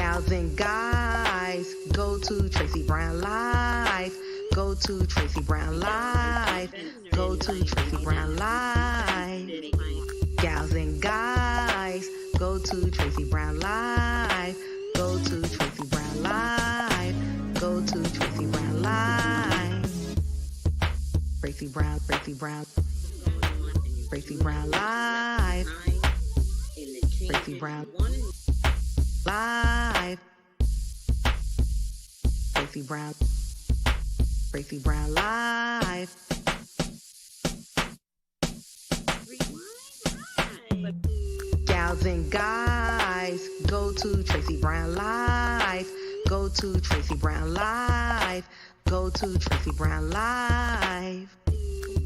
Gals and guys, go to Tracey Brown Live. Go to Tracey Brown Live. Go to Tracey Brown Live. Gals and guys, go to Tracey Brown Live. Go to Tracey Brown Live. Go to Tracey Brown Live. Tracey Brown, Tracey Brown. Tracey Brown Live. Tracey Brown Live. Tracey Brown. Tracey Brown Live. Gals and guys, go to Tracey Brown Live. Go to Tracey Brown Live. Go to Tracey Brown Live.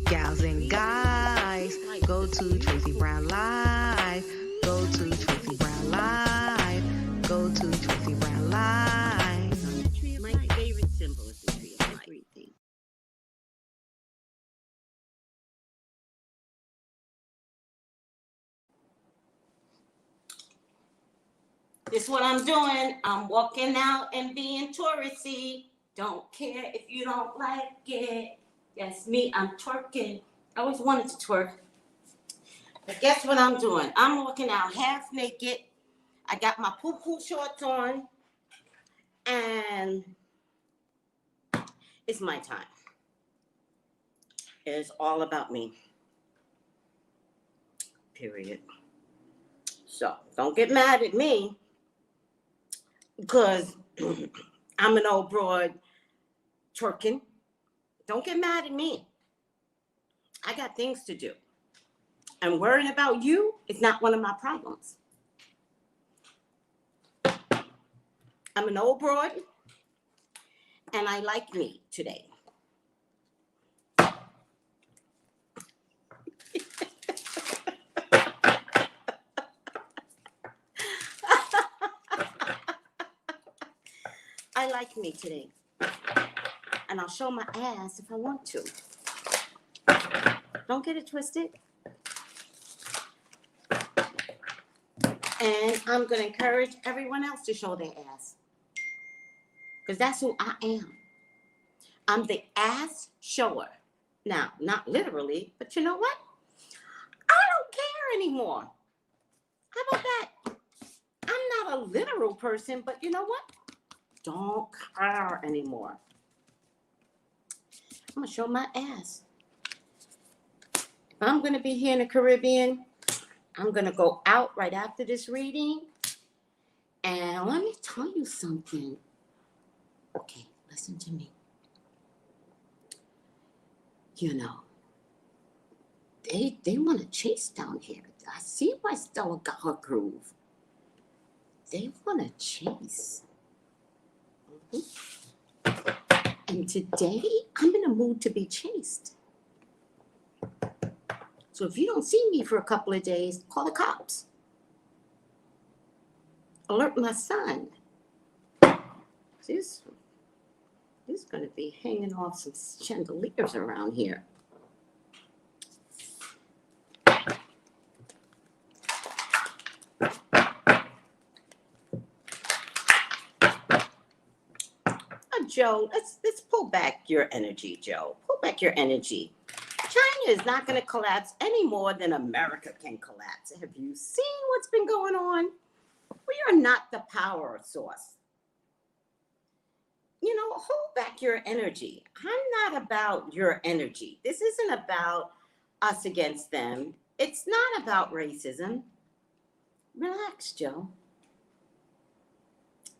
Gals and guys, go to Tracey Brown Live. Go to Tracey Brown Live. Go to Tracey Brown Live. My favorite symbol is the tree of life. This is what I'm doing. I'm walking out and being touristy. Don't care if you don't like it. That's me. I'm twerking. I always wanted to twerk. But guess what I'm doing? I'm walking out half naked. I got my poo-poo shorts on. And it's my time. It's all about me. Period. So don't get mad at me because I'm an old broad twerking. Don't get mad at me. I got things to do. And worrying about you is not one of my problems. I'm an old broad, and I like me today. I like me today. And I'll show my ass if I want to. Don't get it twisted. And I'm going to encourage everyone else to show their ass. Because that's who I am. I'm the ass shower. Now, not literally, but you know what? I don't care anymore. How about that? I'm not a literal person, but you know what? Don't care anymore. I'm going to show my ass. If I'm going to be here in the Caribbean, I'm going to go out right after this reading. And let me tell you something. Okay, listen to me. You know, they want to chase down here. I see why Stella got her groove. They want to chase. And today, I'm in a mood to be chased. So if you don't see me for a couple of days, call the cops. Alert my son. This is going to be hanging off some chandeliers around here. Joe, let's pull back your energy, Joe. Pull back your energy. China is not going to collapse any more than America can collapse. Have you seen what's been going on? We are not the power source. You know, hold back your energy. I'm not about your energy. This isn't about us against them. It's not about racism. Relax, Joe.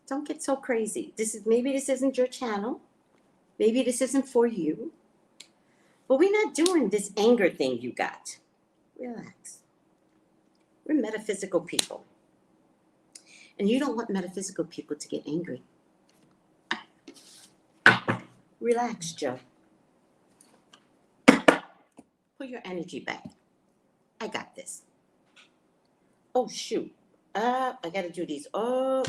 Don't get so crazy. Maybe this isn't your channel. Maybe this isn't for you. But we're not doing this anger thing you got. Relax. We're metaphysical people. And you don't want metaphysical people to get angry. Relax, Joe. Put your energy back. I got this. Oh, shoot. I got to do these. Oh.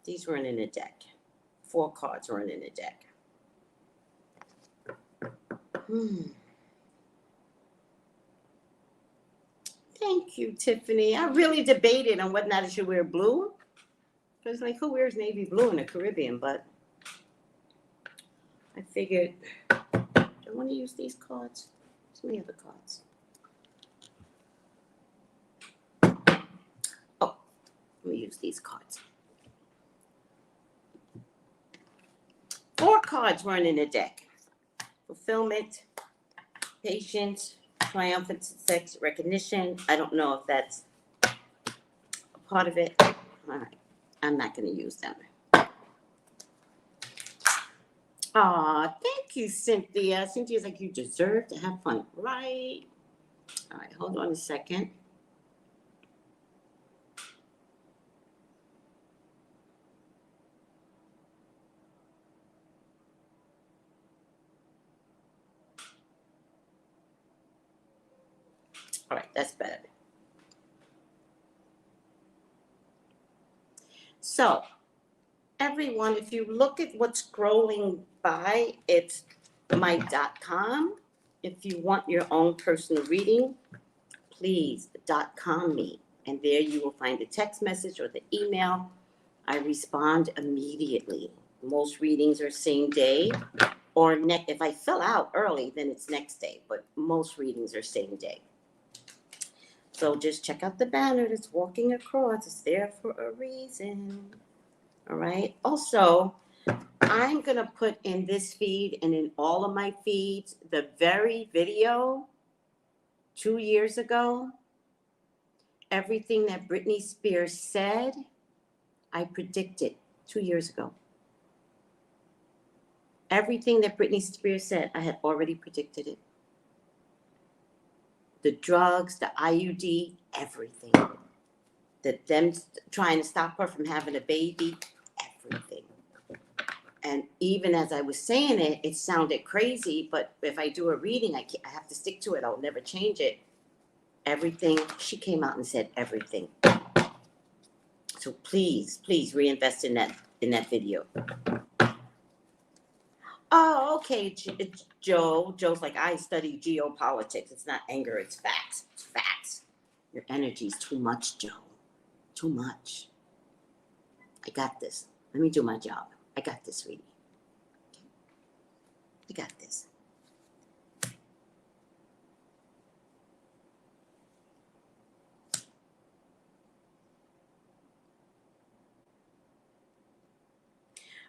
These weren't in the deck. 4 cards weren't in the deck. Thank you, Tiffany. I really debated on whether or not I should wear blue. Because, like, who wears navy blue in the Caribbean? But I figured, do I want to use these cards? So many other cards. Oh, let me use these cards. 4 cards weren't in the deck. Fulfillment, patience, triumphant success, recognition. I don't know if that's a part of it. All right, I'm not going to use them. Aw, thank you, Cynthia. Cynthia's like, you deserve to have fun, right? All right, hold on a second. All right, that's better. So, everyone, if you look at what's scrolling by, it's my.com. If you want your own personal reading, please .com me. And there you will find the text message or the email. I respond immediately. Most readings are same day, or if I fill out early, then it's next day, but most readings are same day. So just check out the banner that's walking across. It's there for a reason. All right. Also, I'm going to put in this feed and in all of my feeds the very video 2 years ago. Everything that Britney Spears said, I predicted 2 years ago. Everything that Britney Spears said, I had already predicted it. The drugs, the IUD, everything. Them trying to stop her from having a baby, everything. And even as I was saying it, it sounded crazy, but if I do a reading, I have to stick to it. I'll never change it. Everything, she came out and said everything. So please, please reinvest in that video. Oh, okay, Joe. Joe's like, I study geopolitics. It's not anger, it's facts. It's facts. Your energy's too much, Joe. Too much. I got this. Let me do my job. I got this, sweetie. Okay. I got this.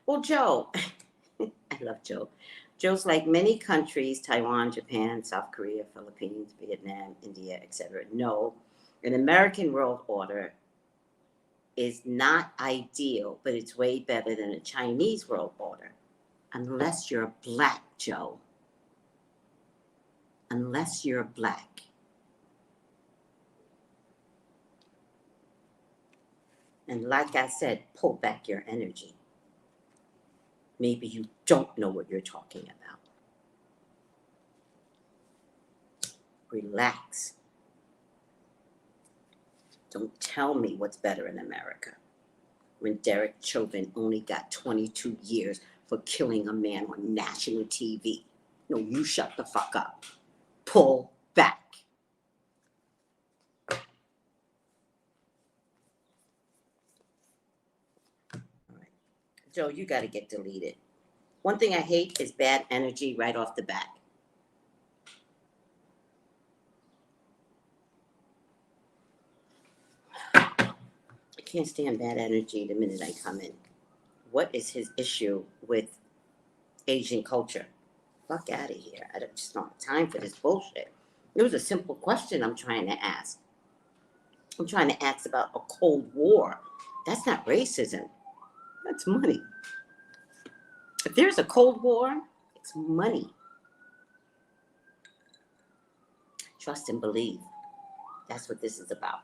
Well, Joe, I love Joe. Joe's like many countries, Taiwan, Japan, South Korea, Philippines, Vietnam, India, etc. No, an American world order is not ideal, but it's way better than a Chinese world order. Unless you're black, Joe. Unless you're black. And like I said, pull back your energy. Maybe you don't know what you're talking about. Relax. Don't tell me what's better in America when Derek Chauvin only got 22 years for killing a man on national TV. No, you shut the fuck up. Pull back. All right. Joe, you got to get deleted. One thing I hate is bad energy right off the bat. I can't stand bad energy the minute I come in. What is his issue with Asian culture? Fuck out of here. I just don't have time for this bullshit. It was a simple question I'm trying to ask. I'm trying to ask about a Cold War. That's not racism. That's money. If there's a Cold War, it's money. Trust and believe. That's what this is about.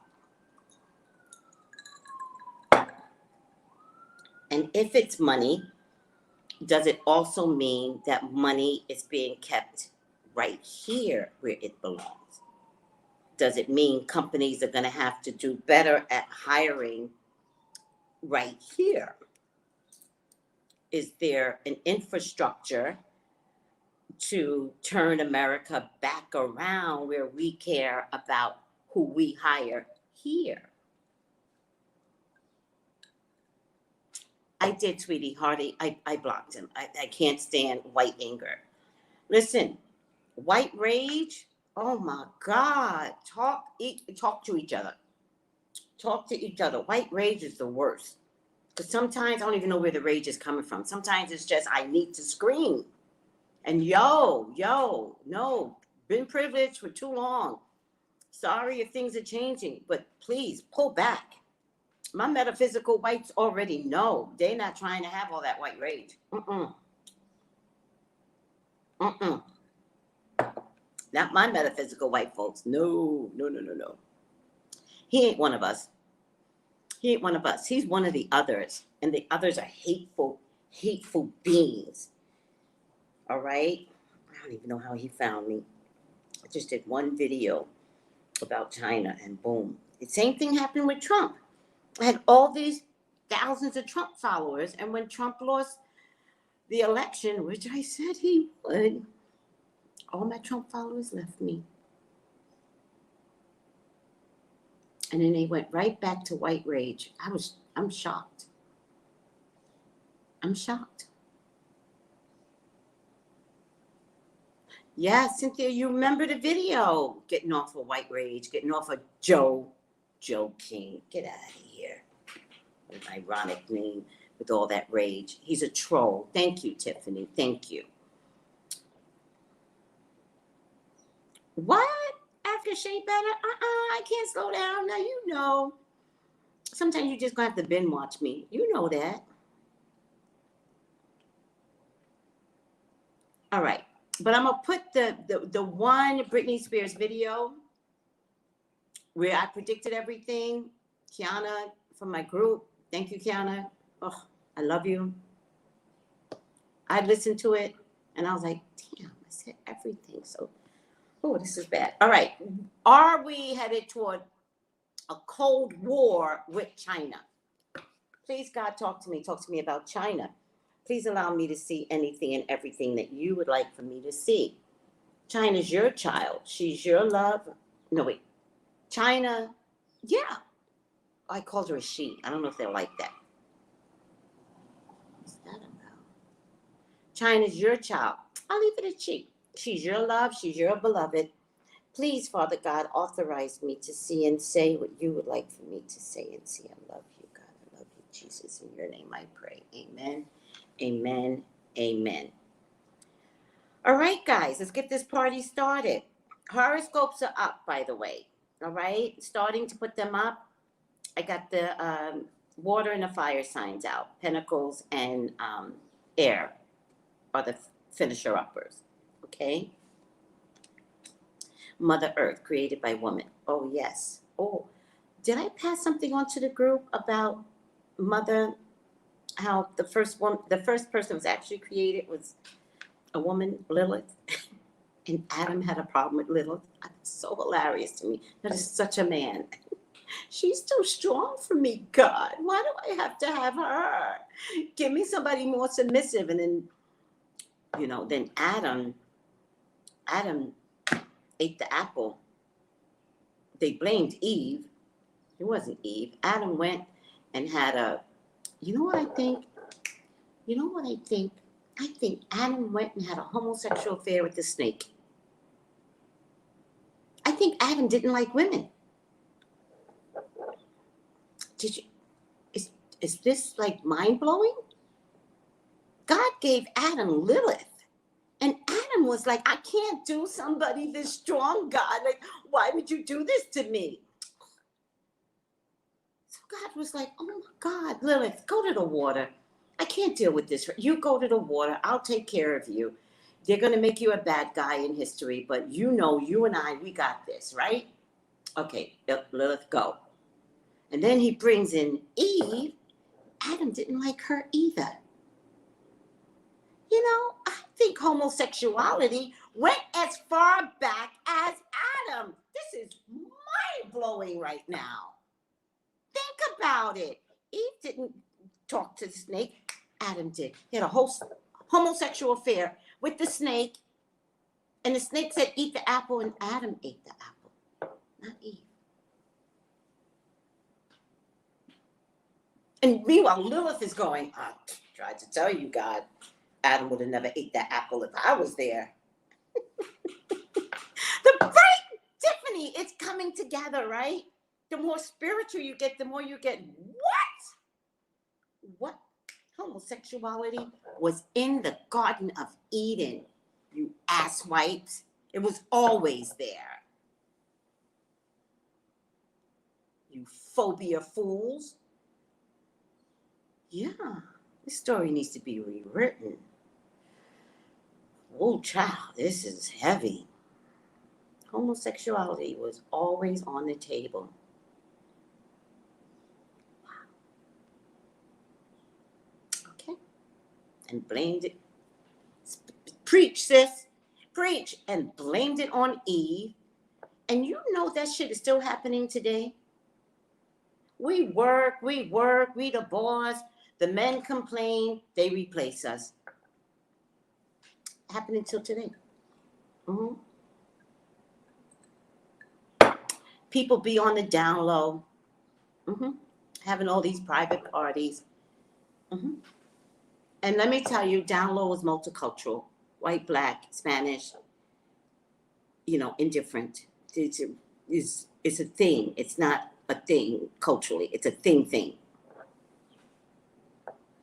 And if it's money, does it also mean that money is being kept right here where it belongs? Does it mean companies are going to have to do better at hiring right here? Is there an infrastructure to turn America back around where we care about who we hire here. I did, sweetie. Hardy, I blocked him. I can't stand white anger. Listen, white rage, oh my God. Talk to each other. Talk to each other. White rage is the worst. Because sometimes I don't even know where the rage is coming from. Sometimes it's just I need to scream. And no, been privileged for too long. Sorry if things are changing, but please pull back. My metaphysical whites already know. They're not trying to have all that white rage. Not my metaphysical white folks. No. He ain't one of us. He's one of the others. And the others are hateful beings. All right? I don't even know how he found me. I just did one video about China and boom. The same thing happened with Trump. I had all these thousands of Trump followers, and when Trump lost the election, which I said he would, all my Trump followers left me. And then they went right back to white rage. I'm shocked. Yeah, Cynthia, you remember the video, getting off of white rage, getting off of Joe King. Get out of here. An ironic name with all that rage. He's a troll. Thank you, Tiffany. Thank you. What? After Shea Better? I can't slow down. Now you know. Sometimes you just gonna have to binge watch me. You know that. All right. But I'm gonna put the one Britney Spears video where I predicted everything. Kiana from my group. Thank you, Kiana. Oh, I love you. I listened to it and I was like, damn, I said everything. So, oh, this is bad. All right. Are we headed toward a Cold War with China? Please, God, talk to me. Talk to me about China. Please allow me to see anything and everything that you would like for me to see. China's your child. She's your love. No, wait. China, yeah. I called her a she. I don't know if they'll like that. What's that about? China's your child. I'll leave it at she. She's your love. She's your beloved. Please, Father God, authorize me to see and say what you would like for me to say and see. I love you, God. I love you, Jesus. In your name I pray. Amen. Amen. Amen. All right, guys, let's get this party started. Horoscopes are up, by the way. All right, starting to put them up. I got the water and the fire signs out. Pentacles and air are the finisher-uppers. Okay. Mother Earth, created by woman. Oh, yes. Oh, did I pass something on to the group about Mother? How the first person was actually created was a woman, Lilith, and Adam had a problem with Lilith. It's so hilarious to me. That is such a man. She's too strong for me, God. Why do I have to have her? Give me somebody more submissive. And then, then Adam ate the apple. They blamed Eve. It wasn't Eve. Adam went and had a, you know what I think? I think Adam went and had a homosexual affair with the snake. I think Adam didn't like women. Is this like mind-blowing? God gave Adam Lilith. And Adam was like, I can't do somebody this strong, God. Like, why would you do this to me? So God was like, oh my God, Lilith, go to the water. I can't deal with this. You go to the water. I'll take care of you. They're going to make you a bad guy in history, but you and I, we got this, right? Okay, Lilith, go. And then he brings in Eve. Adam didn't like her either. I think homosexuality went as far back as Adam. This is mind-blowing right now. Think about it. Eve didn't talk to the snake. Adam did. He had a whole homosexual affair with the snake. And the snake said, eat the apple, and Adam ate the apple, not Eve. And meanwhile, Lilith is going, I tried to tell you, God, Adam would have never ate that apple if I was there. The right, Tiffany, it's coming together, right? The more spiritual you get, the more you get, what? Homosexuality was in the Garden of Eden, you asswipes. It was always there. You phobia fools. Yeah, this story needs to be rewritten. Oh, child, this is heavy. Homosexuality was always on the table. Okay. And blamed it. Preach, sis. Preach. And blamed it on Eve. And you know that shit is still happening today. We work, we the boss. The men complain, they replace us. Happening till today. Mm-hmm. People be on the down low. Mm-hmm. Having all these private parties. Mm-hmm. And let me tell you, down low is multicultural. White, black, Spanish, indifferent. It's a thing. It's not a thing culturally. It's a thing.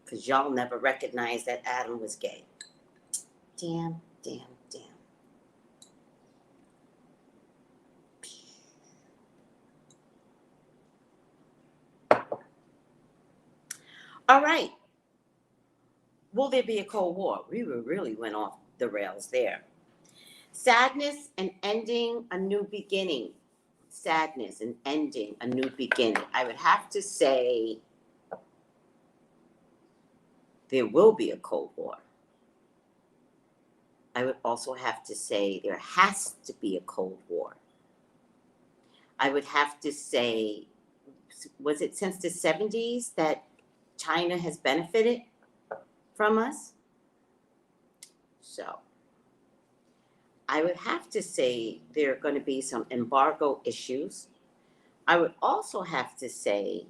Because y'all never recognized that Adam was gay. Damn. All right. Will there be a Cold War? We really went off the rails there. Sadness and ending a new beginning. Sadness and ending a new beginning. I would have to say there will be a Cold War. I would also have to say there has to be a Cold War. I would have to say, was it since the 70s that China has benefited from us? So I would have to say there are going to be some embargo issues. I would also have to say,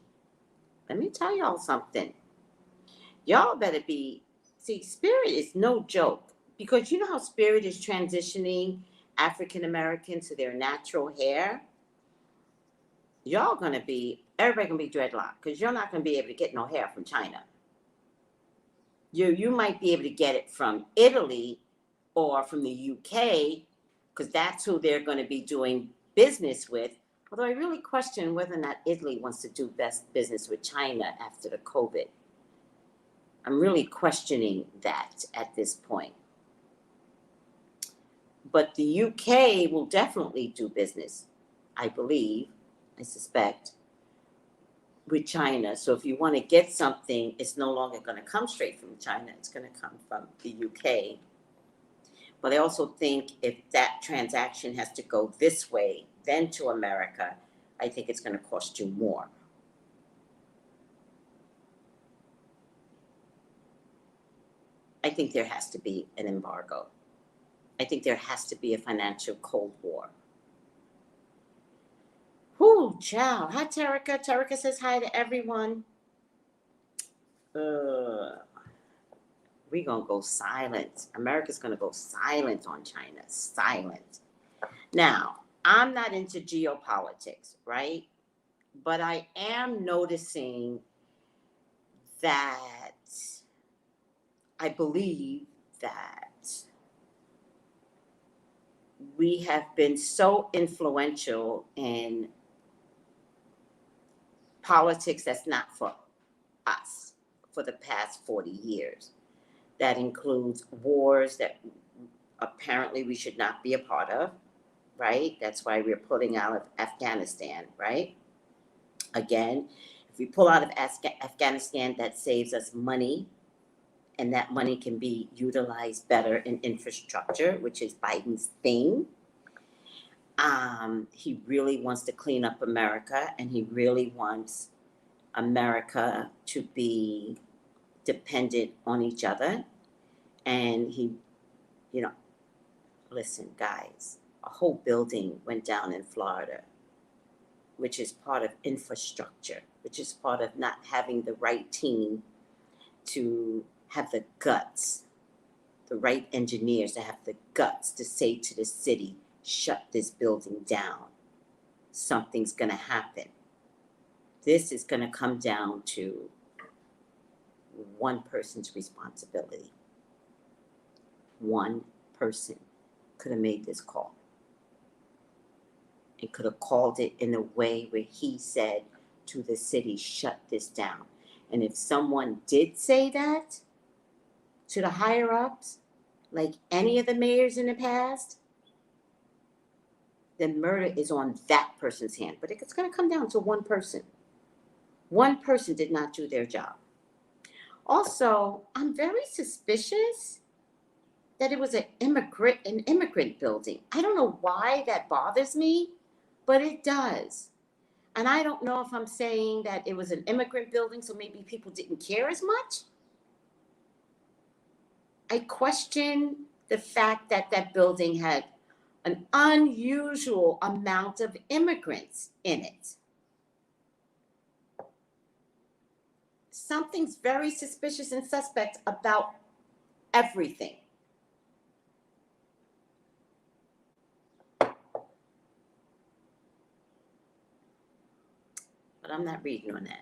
let me tell y'all something. Y'all better see, Spirit is no joke, because you know how Spirit is transitioning African Americans to their natural hair? Everybody gonna be dreadlocked, because you're not gonna be able to get no hair from China. You might be able to get it from Italy or from the UK, because that's who they're going to be doing business with. Although I really question whether or not Italy wants to do best business with China after the COVID. I'm really questioning that at this point. But the UK will definitely do business, I believe, I suspect, with China. So if you want to get something, it's no longer going to come straight from China. It's going to come from the UK. But I also think if that transaction has to go this way, then to America, I think it's going to cost you more. I think there has to be an embargo. I think there has to be a financial Cold War. Whoo, ciao. Hi, Terica. Terica says hi to everyone. We're going to go silent. America's going to go silent on China. Silent. Now, I'm not into geopolitics, right? But I am noticing that I believe that we have been so influential in politics that's not for us for the past 40 years. That includes wars that apparently we should not be a part of, right? That's why we're pulling out of Afghanistan, right? Again, if we pull out of Afghanistan, that saves us money, and that money can be utilized better in infrastructure, which is Biden's thing. He really wants to clean up America, and he really wants America to be dependent on each other. And he, listen, guys, a whole building went down in Florida. which is part of infrastructure, which is part of not having the right team to have the guts, the right engineers to have the guts to say to the city, shut this building down. Something's going to happen. This is going to come down to one person's responsibility. One person could have made this call and could have called it in a way where he said to the city, shut this down. And if someone did say that to the higher ups, like any of the mayors in the past, then murder is on that person's hand. But it's going to come down to one person. One person did not do their job. Also, I'm very suspicious that it was an immigrant building. I don't know why that bothers me, but it does. And I don't know if I'm saying that it was an immigrant building, so maybe people didn't care as much. I question the fact that that building had an unusual amount of immigrants in it. Something's very suspicious and suspect about everything. But I'm not reading on that.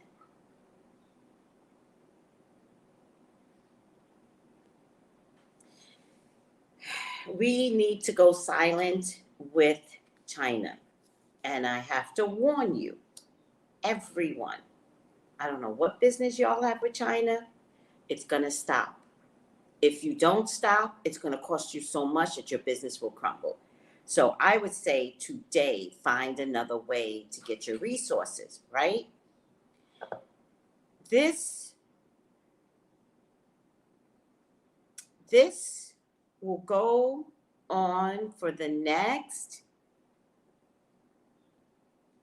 We need to go silent with China. And I have to warn you, everyone, I don't know what business y'all have with China, it's going to stop. If you don't stop, it's going to cost you so much that your business will crumble. So I would say today, find another way to get your resources, right? This will go on for the next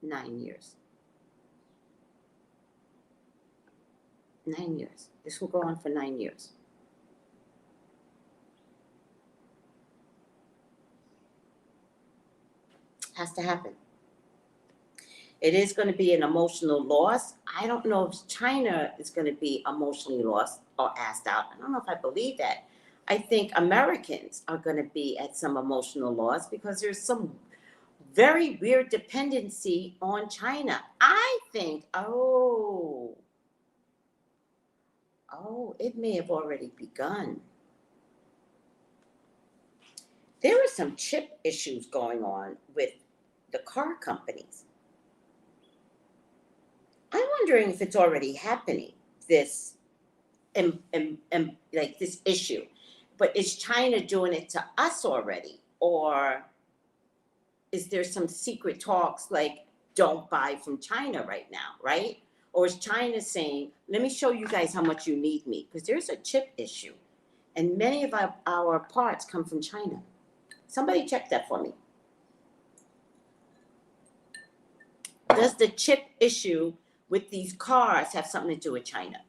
9 years. 9 years. This will go on for 9 years. Has to happen. It is going to be an emotional loss. I don't know if China is going to be emotionally lost or asked out. I don't know if I believe that. I think Americans are going to be at some emotional loss because there's some very weird dependency on China. I think, it may have already begun. There are some chip issues going on with the car companies. I'm wondering if it's already happening, this issue. But is China doing it to us already? Or is there some secret talks like, don't buy from China right now, right? Or is China saying, let me show you guys how much you need me? Because there's a chip issue. And many of our parts come from China. Somebody check that for me. Does the chip issue with these cars have something to do with China?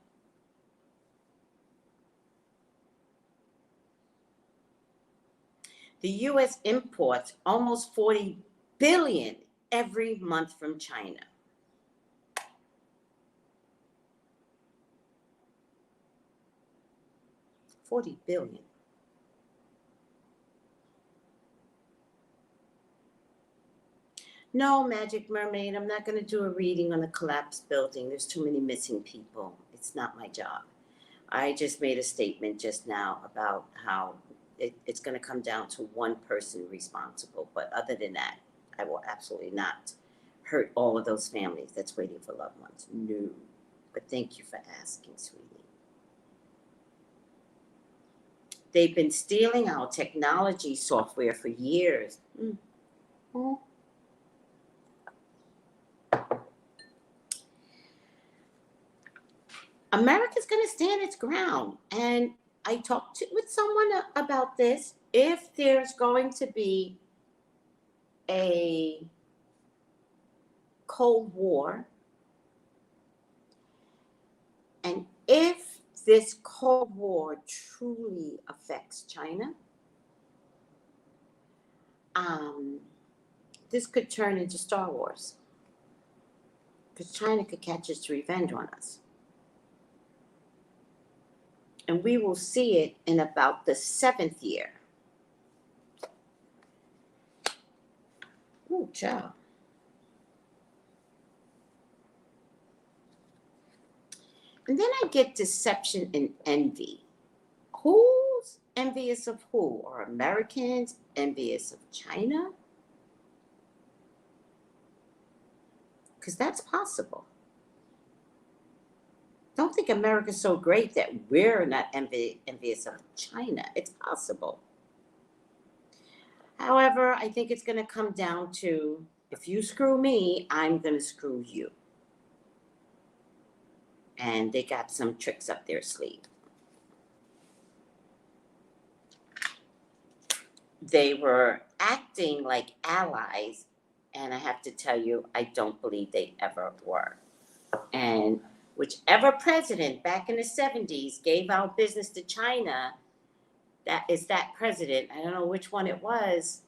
The U.S. imports almost $40 billion every month from China. $40 billion. No, Magic Mermaid, I'm not going to do a reading on a collapsed building. There's too many missing people. It's not my job. I just made a statement just now about how it's going to come down to one person responsible. But other than that, I will absolutely not hurt all of those families that's waiting for loved ones. No. But thank you for asking, sweetie. They've been stealing our technology software for years. Mm-hmm. America's going to stand its ground. And I talked with someone about this. If there's going to be a Cold War, and if this Cold War truly affects China, this could turn into Star Wars. because China could catch its revenge on us. And we will see it in about the 7th year. Ooh, child. And then I get deception and envy. Who's envious of who? Are Americans envious of China? Because that's possible. Don't think America's so great that we're not envious of China. It's possible. However, I think it's going to come down to, if you screw me, I'm going to screw you. And they got some tricks up their sleeve. They were acting like allies, and I have to tell you, I don't believe they ever were. And whichever president back in the 70s gave out business to China, that is that president. I don't know which one it was.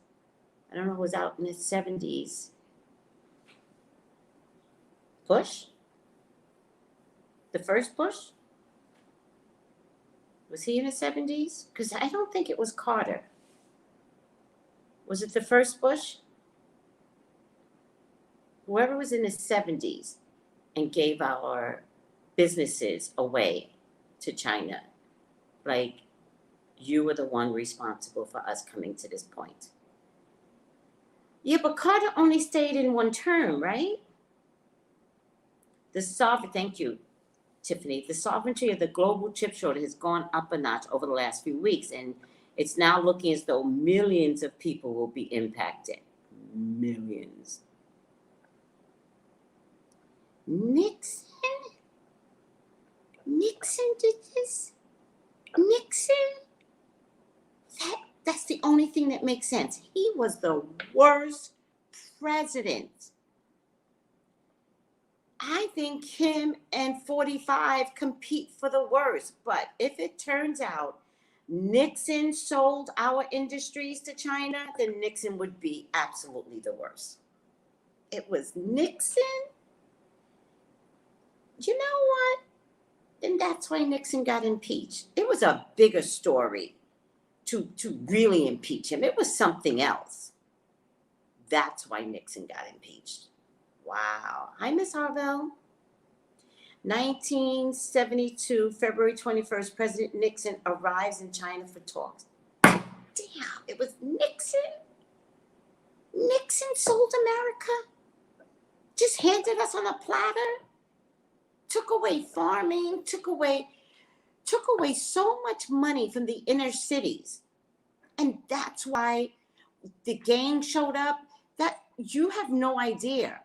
I don't know who was out in the 70s. Bush? The first Bush? Was he in the 70s? Because I don't think it was Carter. Was it the first Bush? Whoever was in the 70s and gave our businesses away to China, like, you were the one responsible for us coming to this point. Yeah, but Carter only stayed in one term, right? Thank you, Tiffany. The sovereignty of the global chip shortage has gone up a notch over the last few weeks, and it's now looking as though millions of people will be impacted. Millions. Nixon did this? Nixon? That's the only thing that makes sense. He was the worst president. I think him and 45 compete for the worst. But if it turns out Nixon sold our industries to China, then Nixon would be absolutely the worst. It was Nixon? You know what? Then that's why Nixon got impeached. It was a bigger story to really impeach him. It was something else. That's why Nixon got impeached. Wow. Hi, Miss Harville. 1972, February 21st, President Nixon arrives in China for talks. Damn, it was Nixon? Nixon sold America? Just handed us on a platter? Took away farming, took away so much money from the inner cities. And that's why the gang showed up. That you have no idea.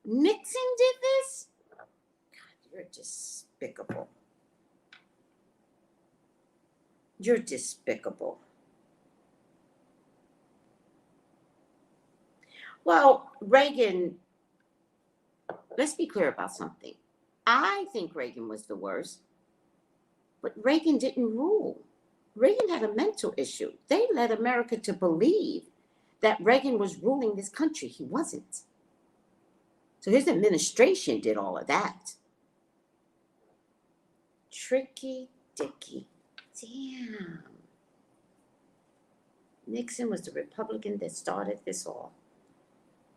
Nixon did this? God, you're despicable. You're despicable. Well, Reagan, let's be clear about something. I think Reagan was the worst, but Reagan didn't rule. Reagan had a mental issue. They led America to believe that Reagan was ruling this country. He wasn't. So his administration did all of that. Tricky Dicky. Damn. Nixon was the Republican that started this all.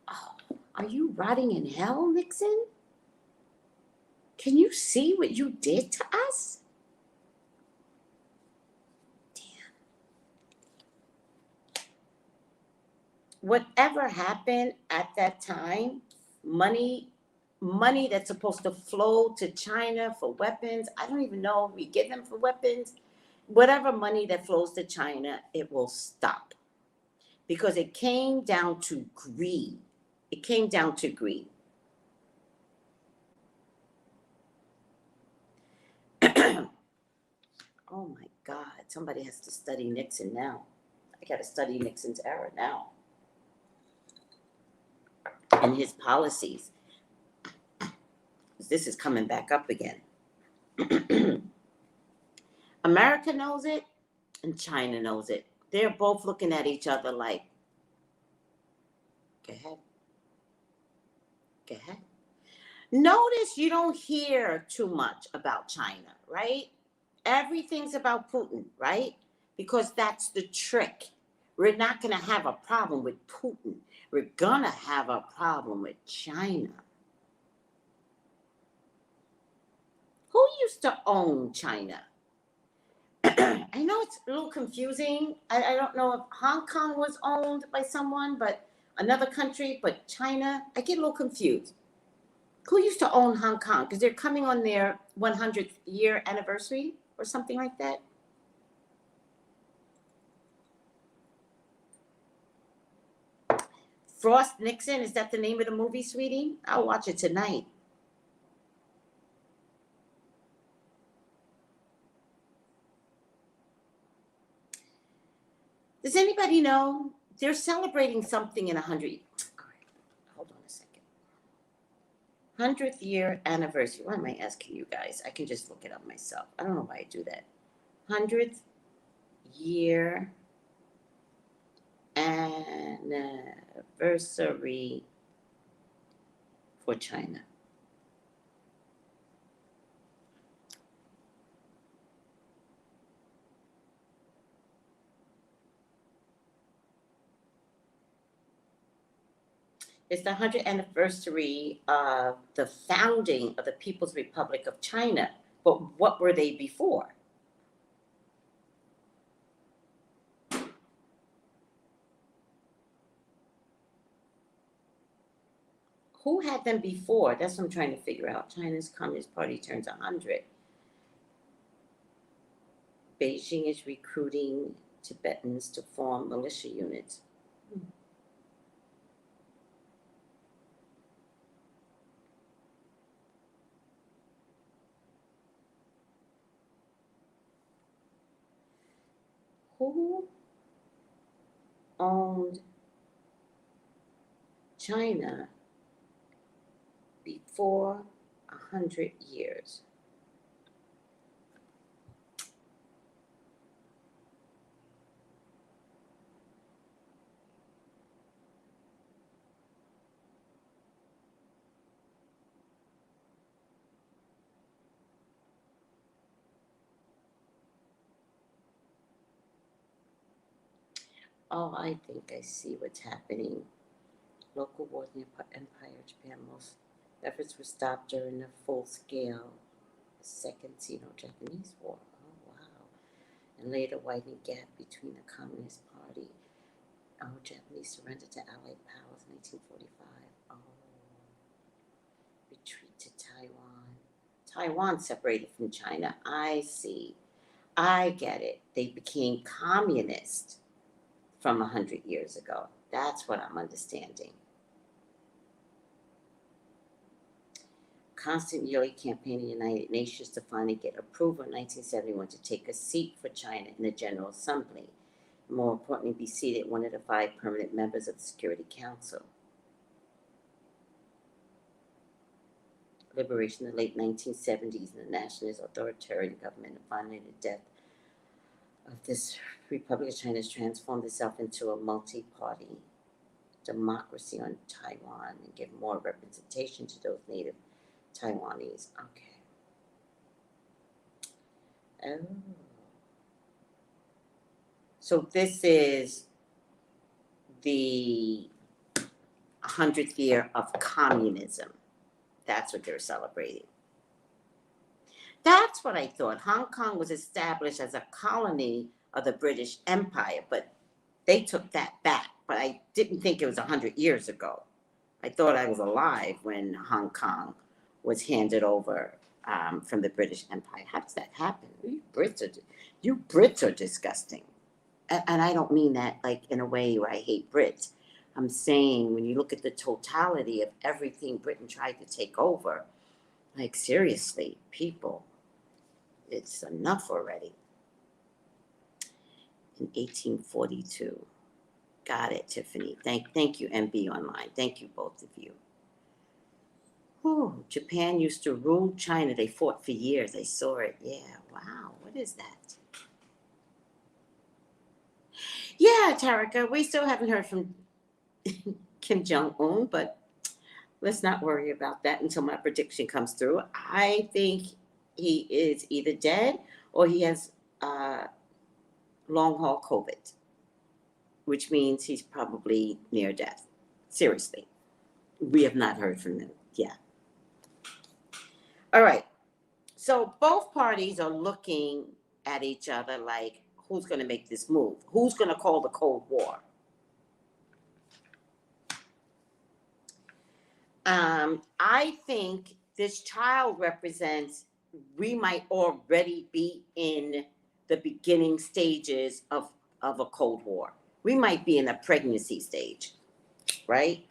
Oh, are you rotting in hell, Nixon? Can you see what you did to us? Damn. Whatever happened at that time, money that's supposed to flow to China for weapons, I don't even know if we get them for weapons. Whatever money that flows to China, it will stop. Because it came down to greed. It came down to greed. Oh my God, somebody has to study Nixon now. I got to study Nixon's era now. And his policies. This is coming back up again. America knows it and China knows it. They're both looking at each other like, go ahead. Go ahead. Notice you don't hear too much about China, right? Everything's about Putin, right? Because that's the trick. We're not going to have a problem with Putin. We're going to have a problem with China. Who used to own China? I know it's a little confusing. I don't know if Hong Kong was owned by someone, but another country, but China, I get a little confused. Who used to own Hong Kong? Because they're coming on their 100th year anniversary or something like that. Frost Nixon, is that the name of the movie, sweetie? I'll watch it tonight. Does anybody know? They're celebrating something in 100. All right, hold on a second. 100th year anniversary. Why am I asking you guys? I can just look it up myself. I don't know why I do that. 100th year anniversary for China. It's the 100th anniversary of the founding of the People's Republic of China. But what were they before? Who had them before? That's what I'm trying to figure out. China's Communist Party turns 100. Beijing is recruiting Tibetans to form militia units. Who owned China before 100 years? Oh, I think I see what's happening. Local wars in the Empire of Japan, most efforts were stopped during the full-scale Second Sino-Japanese War. Oh, wow. And later widening gap between the Communist Party. Oh, Japanese surrendered to Allied powers in 1945. Oh. Retreat to Taiwan. Taiwan separated from China. I see. I get it. They became communist from 100 years ago. That's what I'm understanding. Constant yearly campaign in the United Nations to finally get approval in 1971 to take a seat for China in the General Assembly. More importantly, be seated one of the 5 permanent members of the Security Council. Liberation in the late 1970s and the nationalist authoritarian government, and finally the death of this Republic of China has transformed itself into a multi-party democracy on Taiwan and give more representation to those native Taiwanese. Okay. Oh. So this is the 100th year of communism. That's what they're celebrating. That's what I thought. Hong Kong was established as a colony of the British Empire, but they took that back. But I didn't think it was 100 years ago. I thought I was alive when Hong Kong was handed over from the British Empire. How does that happen? You Brits are disgusting. And I don't mean that like in a way where I hate Brits. I'm saying when you look at the totality of everything Britain tried to take over, like seriously, people, it's enough already. In 1842. Got it, Tiffany. Thank you, MB Online. Thank you, both of you. Whew, Japan used to rule China. They fought for years. I saw it. Yeah, wow. What is that? Yeah, Tarika, we still haven't heard from Kim Jong-un, but let's not worry about that until my prediction comes through. I think he is either dead or he has long haul COVID, which means he's probably near death. Seriously. We have not heard from him yet. All right. So both parties are looking at each other like, who's going to make this move? Who's going to call the Cold War? I think this child represents, we might already be in the beginning stages of a Cold War. We might be in a pregnancy stage, right?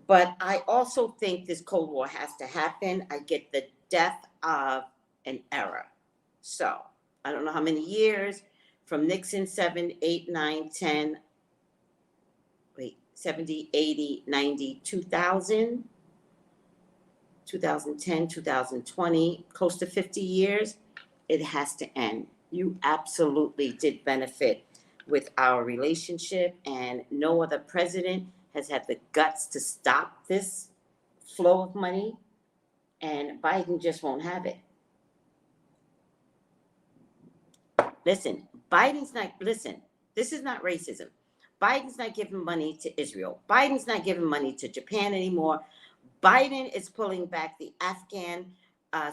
But I also think this Cold War has to happen. I get the death of an era. So I don't know how many years from Nixon, 7, 8, 9, 10, 70, 80, 90, 2000, 2010, 2020, close to 50 years. It has to end. You absolutely did benefit with our relationship, and no other president has had the guts to stop this flow of money, and Biden just won't have it. Listen, this is not racism. Biden's not giving money to Israel. Biden's not giving money to Japan anymore. Biden is pulling back the Afghan,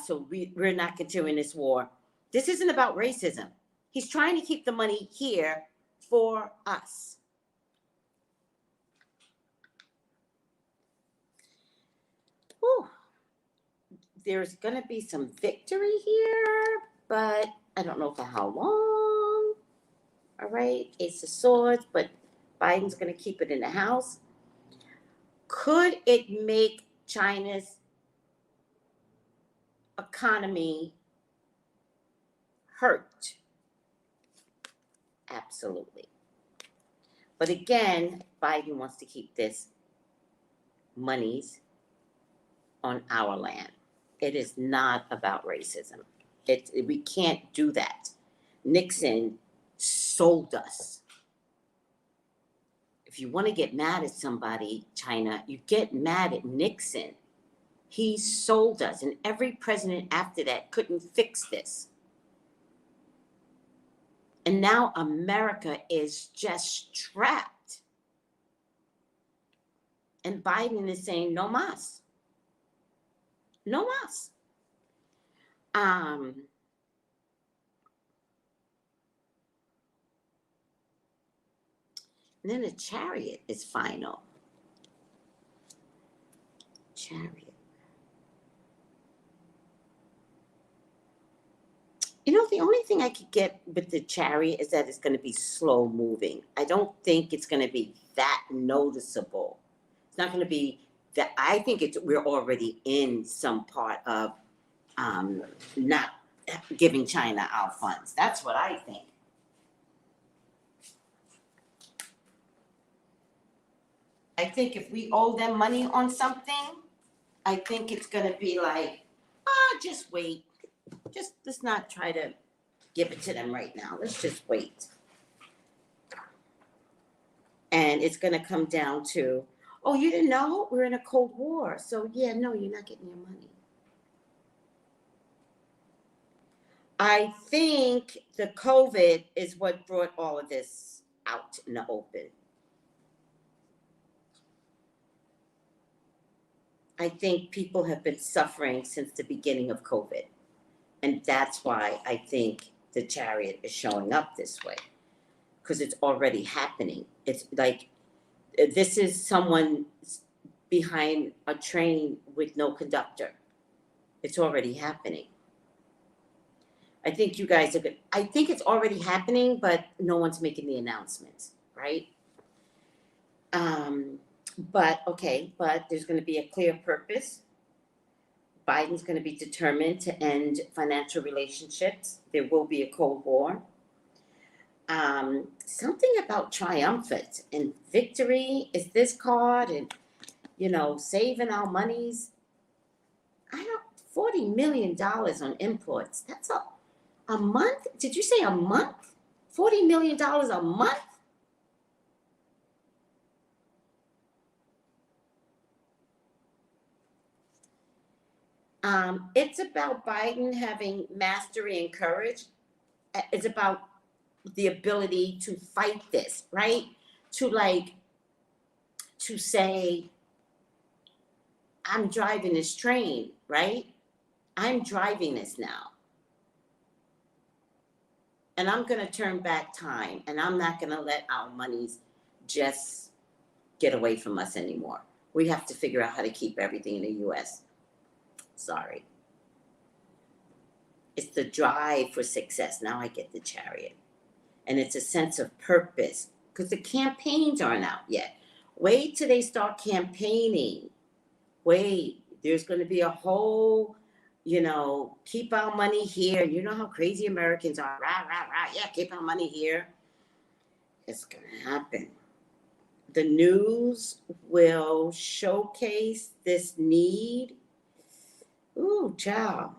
so we're not continuing this war. This isn't about racism. He's trying to keep the money here for us. Whew. There's going to be some victory here, but I don't know for how long. All right, Ace of Swords, but Biden's going to keep it in the house. Could it make China's economy hurt? Absolutely. But again, Biden wants to keep this monies on our land. It is not about racism. We can't do that. Nixon sold us. If you want to get mad at somebody, China, you get mad at Nixon. He sold us, and every president after that couldn't fix this. And now America is just trapped. And Biden is saying, no mas. No mas. And then the Chariot is final. Chariot. You know, the only thing I could get with the Chariot is that it's going to be slow moving. I don't think it's going to be that noticeable. It's not going to be that. I think we're already in some part of not giving China our funds. That's what I think. I think if we owe them money on something, I think it's going to be like, just wait. Let's not try to give it to them right now. Let's just wait. And it's going to come down to, oh, you didn't know? We're in a Cold War. So, yeah, no, you're not getting your money. I think the COVID is what brought all of this out in the open. I think people have been suffering since the beginning of COVID. And that's why I think the Chariot is showing up this way. Because it's already happening. It's like, this is someone behind a train with no conductor. It's already happening. I think you guys are good. I think it's already happening, but no one's making the announcements, right? But there's going to be a clear purpose. Biden's going to be determined to end financial relationships. There will be a Cold War. Something about triumphant and victory is this card, and saving our monies. $40 million on imports. That's a month. Did you say a month? $40 million a month? It's about Biden having mastery and courage. It's about the ability to fight this, right? To say, I'm driving this train, right? I'm driving this now. And I'm going to turn back time, and I'm not going to let our monies just get away from us anymore. We have to figure out how to keep everything in the U.S. Sorry. It's the drive for success. Now I get the chariot. And it's a sense of purpose, because the campaigns aren't out yet. Wait till they start campaigning. Wait, there's going to be a whole, keep our money here. You know how crazy Americans are. Rah, rah, rah. Yeah, keep our money here. It's going to happen. The news will showcase this need. Ooh, child.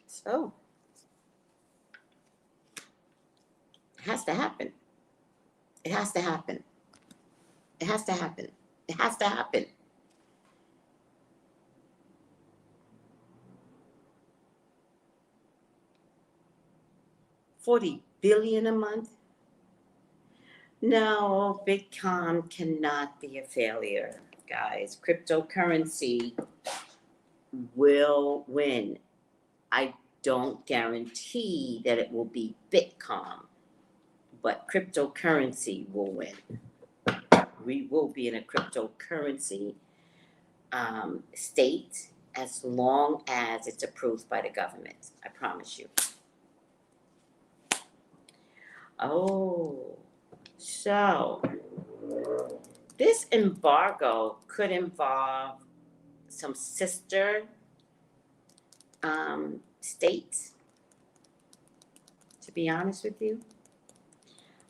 So, it has to happen. It has to happen. It has to happen. It has to happen. $40 billion a month? No, Bitcoin cannot be a failure, guys. Cryptocurrency will win. I don't guarantee that it will be Bitcoin, but cryptocurrency will win. We will be in a cryptocurrency state as long as it's approved by the government. I promise you. Oh, so this embargo could involve some sister states, to be honest with you.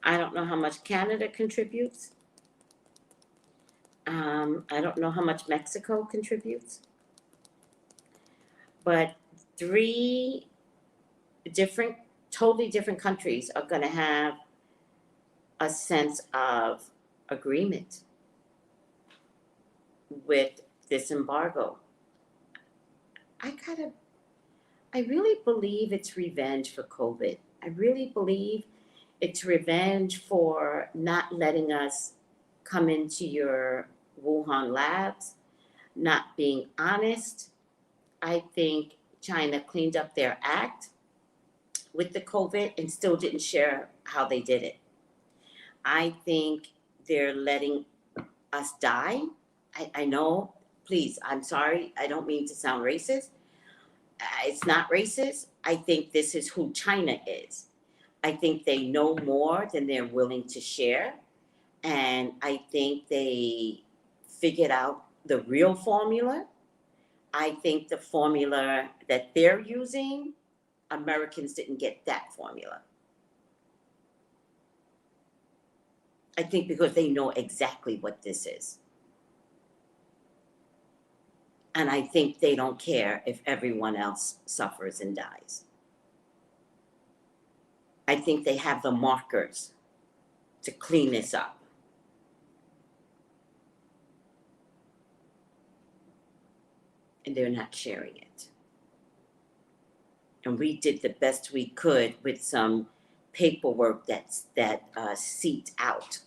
I don't know how much Canada contributes. I don't know how much Mexico contributes. But 3 totally different countries are going to have a sense of agreement with this embargo. I really believe it's revenge for COVID. I really believe it's revenge for not letting us come into your Wuhan labs, not being honest. I think China cleaned up their act with the COVID and still didn't share how they did it. I think they're letting us die. I know, please, I'm sorry, I don't mean to sound racist. It's not racist. I think this is who China is. I think they know more than they're willing to share. And I think they figured out the real formula. I think the formula that they're using, Americans didn't get that formula. I think because they know exactly what this is. And I think they don't care if everyone else suffers and dies. I think they have the markers to clean this up. And they're not sharing it. And we did the best we could with some paperwork that seeped out.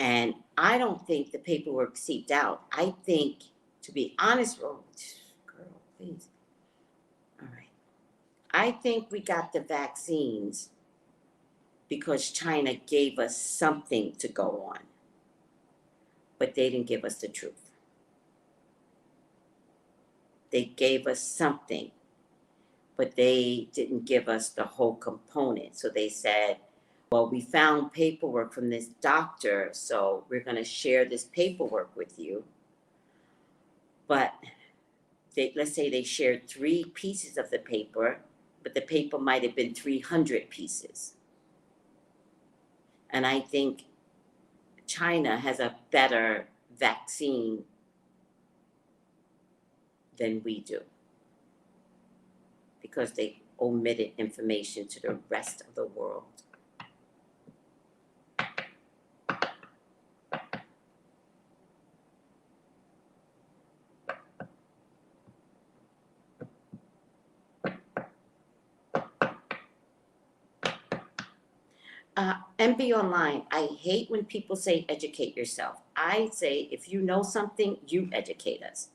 And I don't think the paperwork seeped out. I think, to be honest, girl, please. All right. I think we got the vaccines because China gave us something to go on. But they didn't give us the truth. They gave us something, but they didn't give us the whole component. So they said, well, we found paperwork from this doctor, so we're going to share this paperwork with you. But let's say they shared 3 pieces of the paper, but the paper might have been 300 pieces. And I think China has a better vaccine than we do, because they omitted information to the rest of the world. MB Online, I hate when people say educate yourself. I say if you know something, you educate us.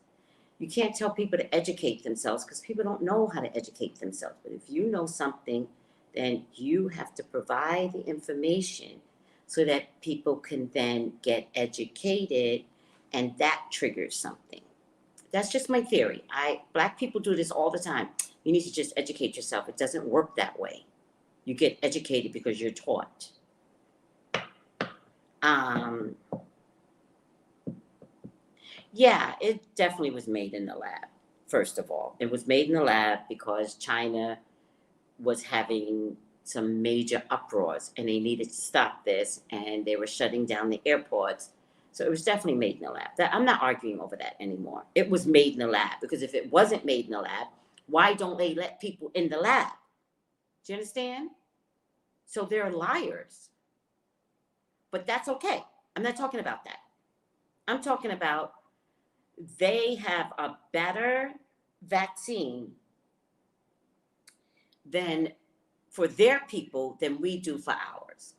You can't tell people to educate themselves because people don't know how to educate themselves. But if you know something, then you have to provide the information so that people can then get educated, and that triggers something. That's just my theory. Black people do this all the time. You need to just educate yourself. It doesn't work that way. You get educated because you're taught. Yeah, it definitely was made in the lab, first of all. It was made in the lab because China was having some major uproars and they needed to stop this, and they were shutting down the airports. So it was definitely made in the lab. I'm not arguing over that anymore. It was made in the lab, because if it wasn't made in the lab, why don't they let people in the lab? Do you understand? So they're liars. But that's okay. I'm not talking about that. I'm talking about they have a better vaccine than for their people than we do for ours.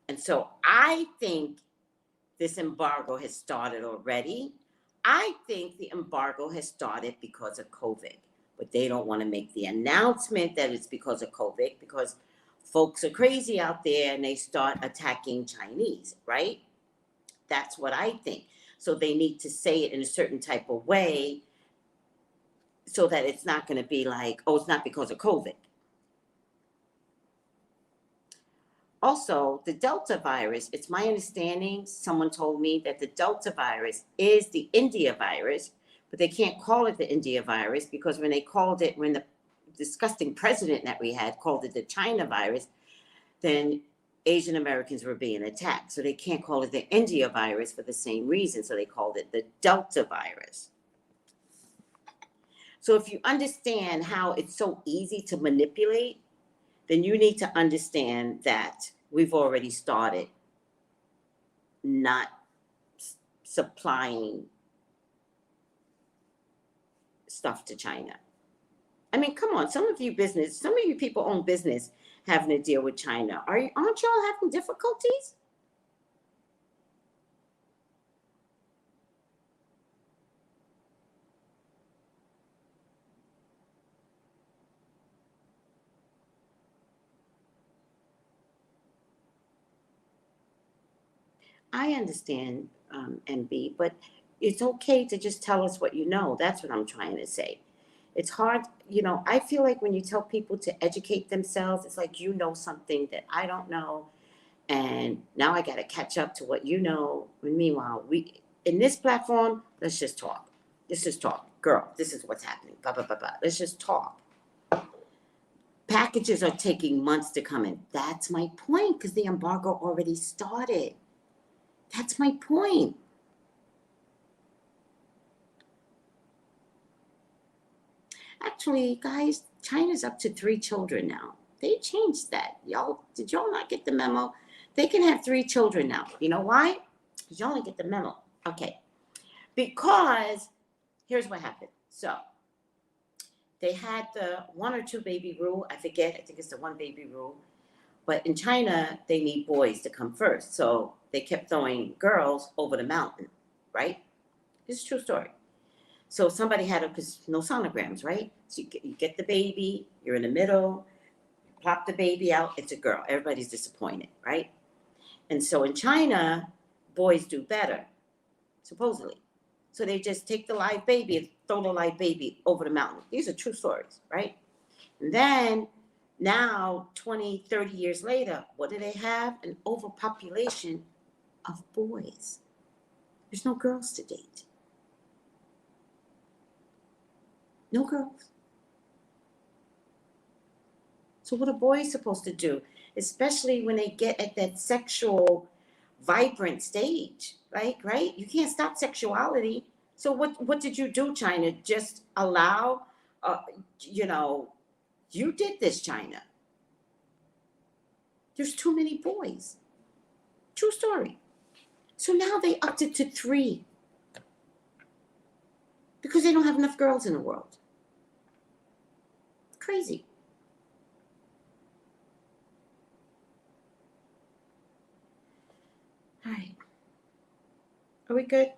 And so I think this embargo has started already. I think the embargo has started because of COVID, but they don't want to make the announcement that it's because of COVID, because folks are crazy out there and they start attacking Chinese, right? That's what I think. So they need to say it in a certain type of way so that it's not going to be like, oh, it's not because of COVID. Also, the Delta virus, it's my understanding, someone told me that the Delta virus is the India virus, but they can't call it the India virus because when the disgusting president that we had called it the China virus, then Asian Americans were being attacked. So they can't call it the India virus for the same reason. So they called it the Delta virus. So if you understand how it's so easy to manipulate, then you need to understand that we've already started not supplying stuff to China. I mean, come on, some of you people own business having to deal with China. Aren't y'all having difficulties? I understand, MB, but it's okay to just tell us what you know. That's what I'm trying to say. It's hard, I feel like when you tell people to educate themselves, it's like you know something that I don't know, and now I got to catch up to what you know. And meanwhile, in this platform, let's just talk. Let's just talk. Girl, this is what's happening. Blah, blah, blah, blah. Let's just talk. Packages are taking months to come in. That's my point, because the embargo already started. That's my point. Actually, guys, China's up to 3 children now. They changed that. Did y'all not get the memo? They can have 3 children now. You know why? Because y'all didn't get the memo. Okay. Because here's what happened. So they had the 1 or 2 baby rule. I forget. I think it's the 1 baby rule. But in China, they need boys to come first. So they kept throwing girls over the mountain, right? This is a true story. So somebody had because no sonograms, right? So you get the baby, you're in the middle, plop the baby out, it's a girl. Everybody's disappointed, right? And so in China, boys do better, supposedly. So they just take the live baby and throw the live baby over the mountain. These are true stories, right? And then now, 20, 30 years later, what do they have? An overpopulation of boys. There's no girls to date. No girls. So what are boys supposed to do? Especially when they get at that sexual, vibrant stage, right? You can't stop sexuality. So what did you do, China? Just allow, You did this, China. There's too many boys. True story. So now they upped it to 3 because they don't have enough girls in the world. Crazy. All right. Are we good?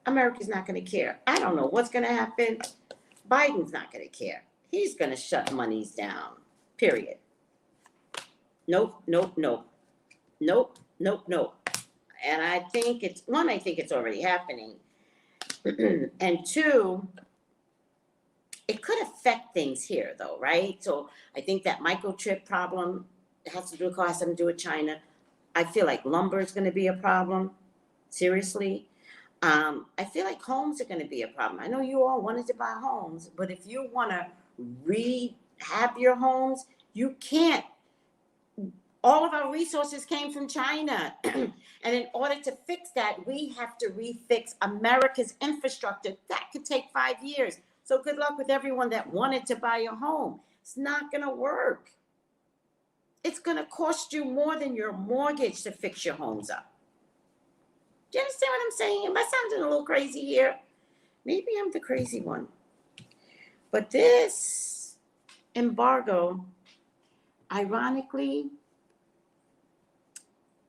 America's not going to care. I don't know what's going to happen. Biden's not going to care. He's going to shut monies down. Period. Nope, nope, nope. Nope, nope, nope. And I think it's already happening. And 2, it could affect things here though, right? So I think that microchip problem has to do with China. I feel like lumber is going to be a problem. Seriously. I feel like homes are going to be a problem. I know you all wanted to buy homes, but if you want to rehab your homes, you can't. All of our resources came from China. And in order to fix that, we have to refix America's infrastructure. That could take 5 years. So good luck with everyone that wanted to buy a home. It's not going to work. It's going to cost you more than your mortgage to fix your homes up. Do you understand what I'm saying? Am I sounding a little crazy here? Maybe I'm the crazy one. But this embargo, ironically,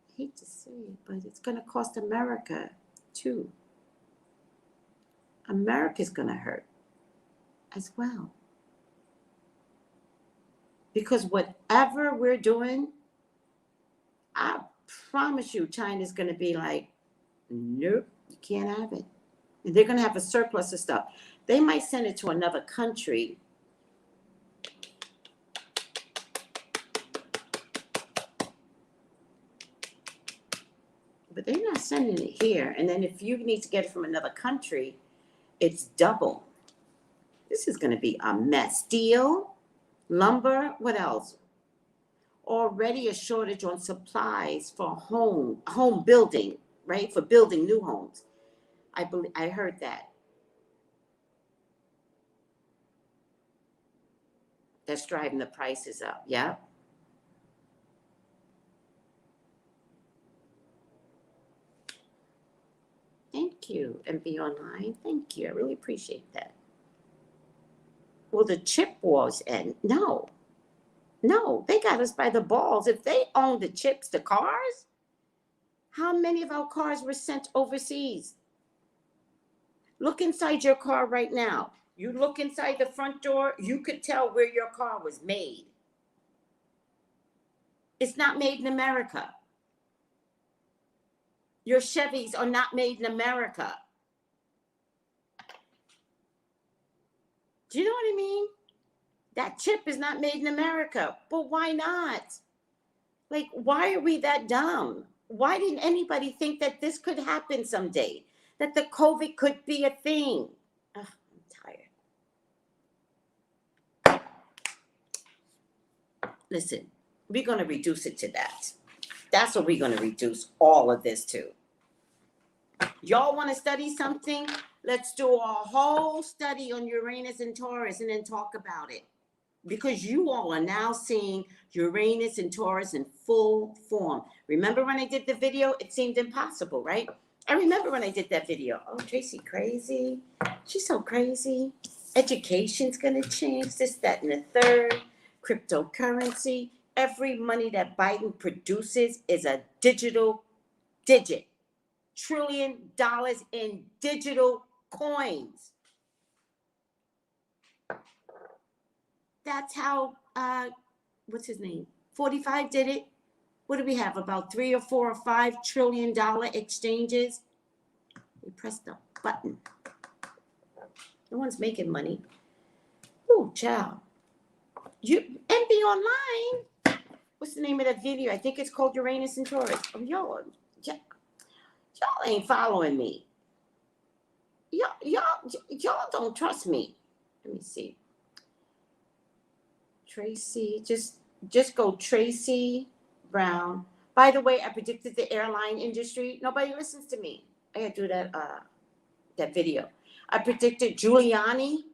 I hate to say it, but it's going to cost America too. America's going to hurt as well. Because whatever we're doing, I promise you, China's going to be like, nope, you can't have it. And they're going to have a surplus of stuff. They might send it to another country. But they're not sending it here. And then if you need to get it from another country, it's double. This is going to be a mess. Steel, lumber, what else? Already a shortage on supplies for home building, right? For building new homes. I heard that. That's driving the prices up. Yeah. Thank you, MB Online. Thank you. I really appreciate that. Will the chip wars end? No, they got us by the balls. If they own the chips, the cars, how many of our cars were sent overseas? Look inside your car right now. You look inside the front door, you could tell where your car was made. It's not made in America. Your Chevys are not made in America. Do you know what I mean? That chip is not made in America. But why not? Like, why are we that dumb? Why didn't anybody think that this could happen someday? That the COVID could be a thing? Ugh, I'm tired. Listen, we're going to reduce it to that. That's what we're going to reduce all of this to. Y'all want to study something? Let's do a whole study on Uranus and Taurus and then talk about it. Because you all are now seeing Uranus and Taurus in full form. Remember when I did the video? It seemed impossible, right? I remember when I did that video. Oh, Tracey crazy. She's so crazy. Education's going to change, this, that, and the third. Cryptocurrency. Every money that Biden produces is a digital digit. $1 trillion in digital coins. That's how, what's his name? 45 did it. What do we have? About 3 or 4 or 5 $1 trillion exchanges. We press the button. No one's making money. Ooh, child. You MB Online. What's the name of that video? I think it's called Uranus and Taurus. Oh, y'all ain't following me. Y'all don't trust me. Let me see. Tracey, just go Tracey Brown. By the way, I predicted the airline industry. Nobody listens to me. I gotta do that video. I predicted Giuliani.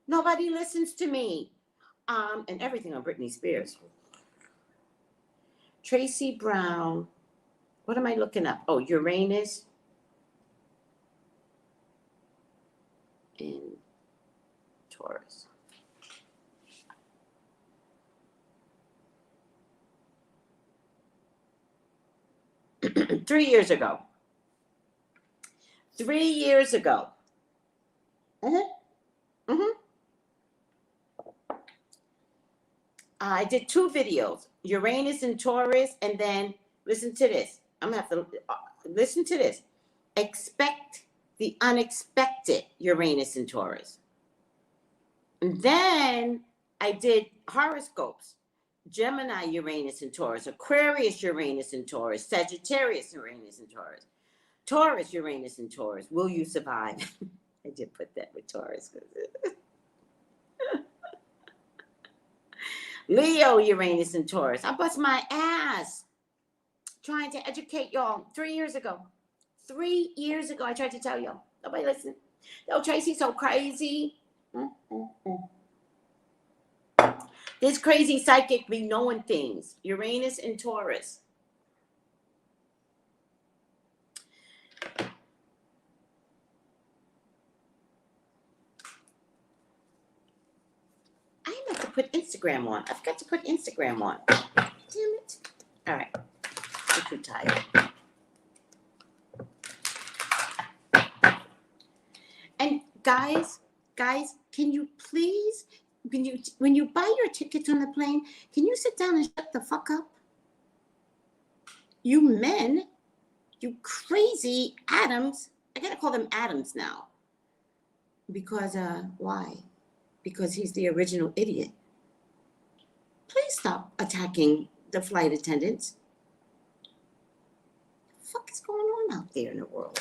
Nobody listens to me. And everything on Britney Spears. Tracey Brown. What am I looking up? Oh, Uranus in Taurus. Three years ago. I did 2 videos, Uranus and Taurus, and then listen to this. I'm gonna have to listen to this. Expect the unexpected, Uranus and Taurus. And then I did horoscopes, Gemini, Uranus and Taurus, Aquarius, Uranus and Taurus, Sagittarius, Uranus and Taurus, Taurus, Uranus and Taurus. Will you survive? I did put that with Taurus. Leo, Uranus, and Taurus. I bust my ass trying to educate y'all 3 years ago. 3 years ago, I tried to tell y'all. Nobody listened. Oh, Tracy's so crazy. This crazy psychic be knowing things. Uranus and Taurus. I meant to put Instagram on. I forgot to put Instagram on. Damn it. All right. I'm too tired. And guys, can you please, when you buy your tickets on the plane, can you sit down and shut the fuck up? You men, you crazy Adams. I gotta call them Adams now. Because, why? Because he's the original idiot. Please stop attacking the flight attendants. What the fuck is going on out there in the world?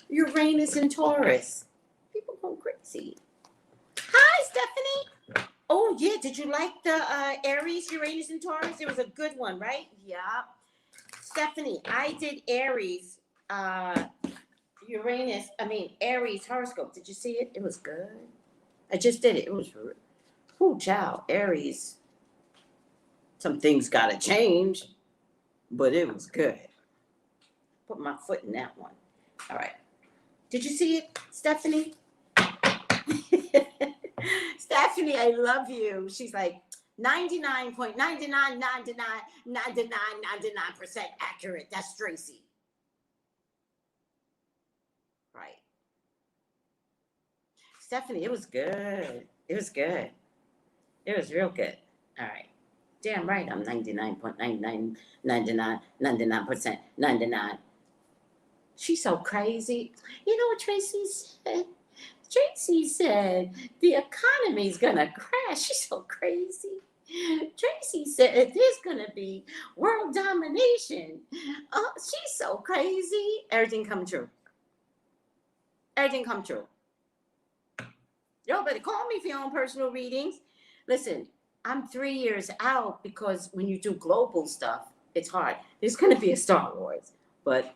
Uranus and Taurus. People go crazy. Hi, Stephanie. Oh, yeah. Did you like the Aries, Uranus, and Taurus? It was a good one, right? Yeah. Stephanie, I did Aries, Aries horoscope. Did you see it? It was good. I just did it. It was, child, Aries. Some things got to change, but it was good. Put my foot in that one. All right. Did you see it, Stephanie? Stephanie, I love you. She's like 99.99999999% accurate. That's Tracy. Right. Stephanie, it was good. It was good. It was real good. All right. Damn right, I'm 99.999999% 99. She's so crazy. You know what Tracy said? Tracy said the economy's gonna crash. She's so crazy. Tracy said there's gonna be world domination. Oh, she's so crazy. Everything come true. Everything come true. Y'all better call me for your own personal readings. Listen, I'm 3 years out because when you do global stuff, it's hard. There's gonna be a Star Wars, but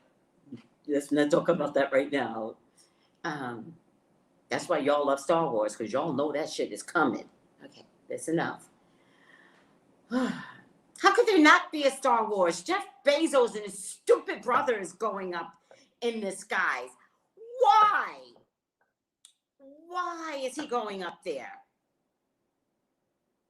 let's not talk about that right now. That's why y'all love Star Wars, because y'all know that shit is coming. Okay, that's enough. How could there not be a Star Wars? Jeff Bezos and his stupid brother is going up in the skies. Why? Why is he going up there?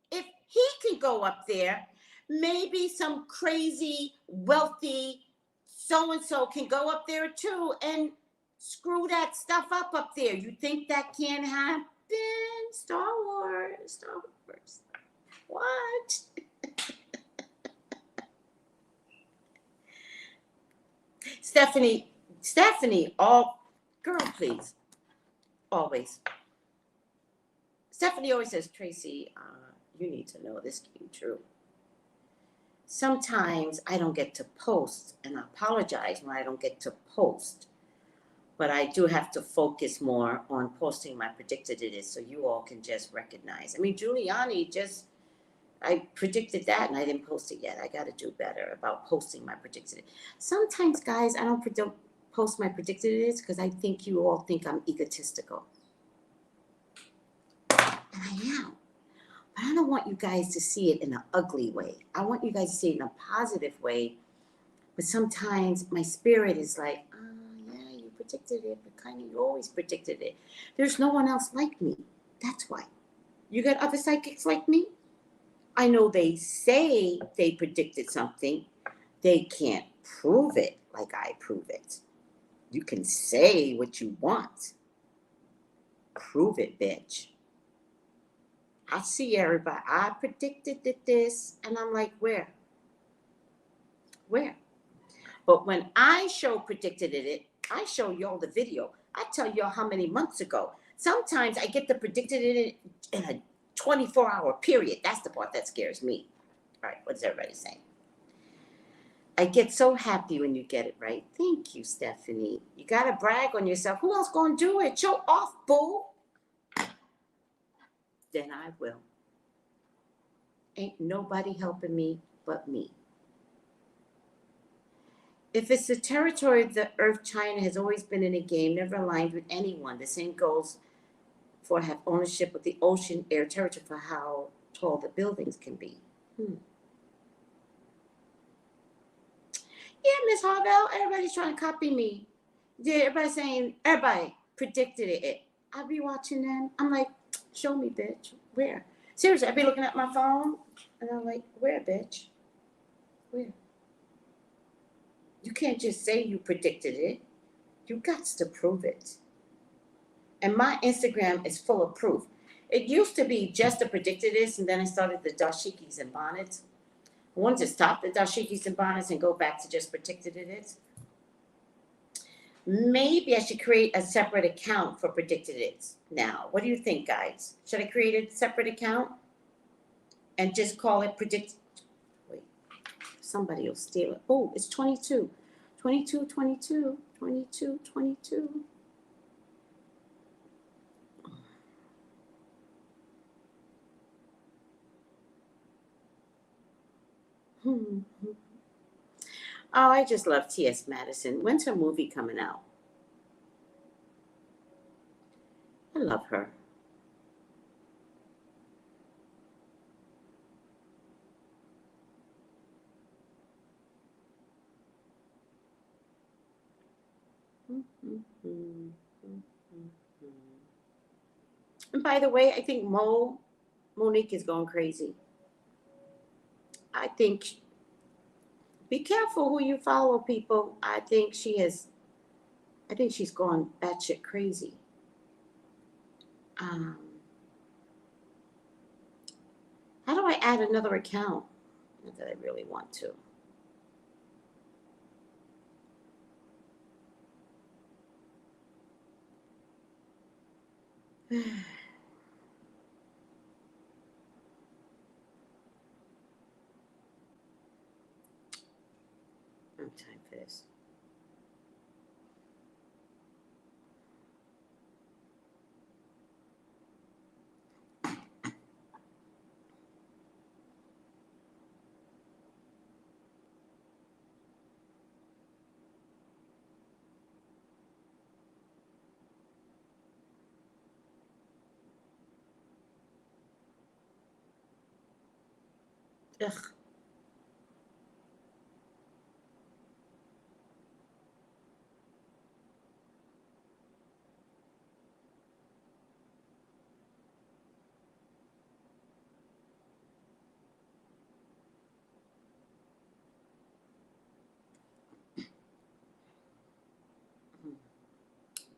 If he can go up there, maybe some crazy, wealthy so-and-so can go up there too and screw that stuff up there. You think that can't happen? Star Wars. What? Stephanie, girl, please. Always. Stephanie always says, Tracy, you need to know this came true. Sometimes I don't get to post, and I apologize when I don't get to post. But I do have to focus more on posting my predicted it is so you all can just recognize. I mean, Giuliani I predicted that and I didn't post it yet. I got to do better about posting my predicted it. Sometimes, guys, I don't post my predicted it is because I think you all think I'm egotistical. And I am. But I don't want you guys to see it in an ugly way. I want you guys to see it in a positive way. But sometimes my spirit is like, yeah, you predicted it, but kind of you always predicted it. There's no one else like me. That's why. You got other psychics like me? I know they say they predicted something. They can't prove it like I prove it. You can say what you want. Prove it, bitch. I see everybody. I predicted this, and I'm like, where? Where? But when I show predicted it, I show y'all the video. I tell y'all how many months ago. Sometimes I get the predicted it in a 24-hour period. That's the part that scares me. All right, what is everybody saying? I get so happy when you get it right. Thank you, Stephanie. You got to brag on yourself. Who else going to do it? Show off, boo. Then I will. Ain't nobody helping me but me. If it's the territory of the earth, China has always been in a game, never aligned with anyone. The same goes for have ownership of the ocean, air, territory for how tall the buildings can be. Yeah, Miss Harvell, everybody's trying to copy me. Yeah, everybody's saying, everybody predicted it. I'll be watching them. I'm like, show me, bitch. Where? Seriously, I'll be looking at my phone, and I'm like, where, bitch? Where? You can't just say you predicted it. You got to prove it. And my Instagram is full of proof. It used to be just a predicted this, and then I started the dashikis and bonnets. I wanted to stop the dashikis and bonnets and go back to just predicted it is. Maybe I should create a separate account for predicted it now. What do you think, guys? Should I create a separate account and just call it predict? Wait, somebody will steal it. Oh, it's 22. 22, 22, 22, 22. Oh, I just love T.S. Madison. When's her movie coming out? I love her. And by the way, I think Monique is going crazy. I think, be careful who you follow, people. I think she's gone batshit crazy. How do I add another account? Not that I really want to. No time for this. Ugh.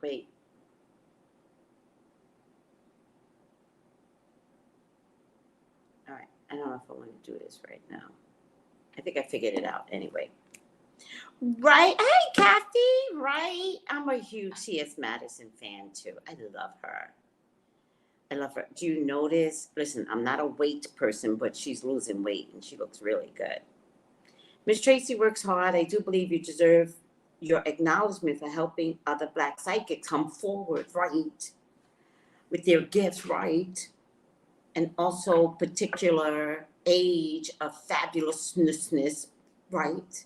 Wait. All right. I don't know if I want to do this right now. I think I figured it out anyway. Right. Hey, Kathy. Right. I'm a huge T.S. Madison fan, too. I love her. I love her. Do you notice? Listen, I'm not a weight person, but she's losing weight, and she looks really good. Miss Tracy works hard. I do believe you deserve your acknowledgement for helping other Black psychics come forward, right? With their gifts, right? And also particular age of fabulousness, right?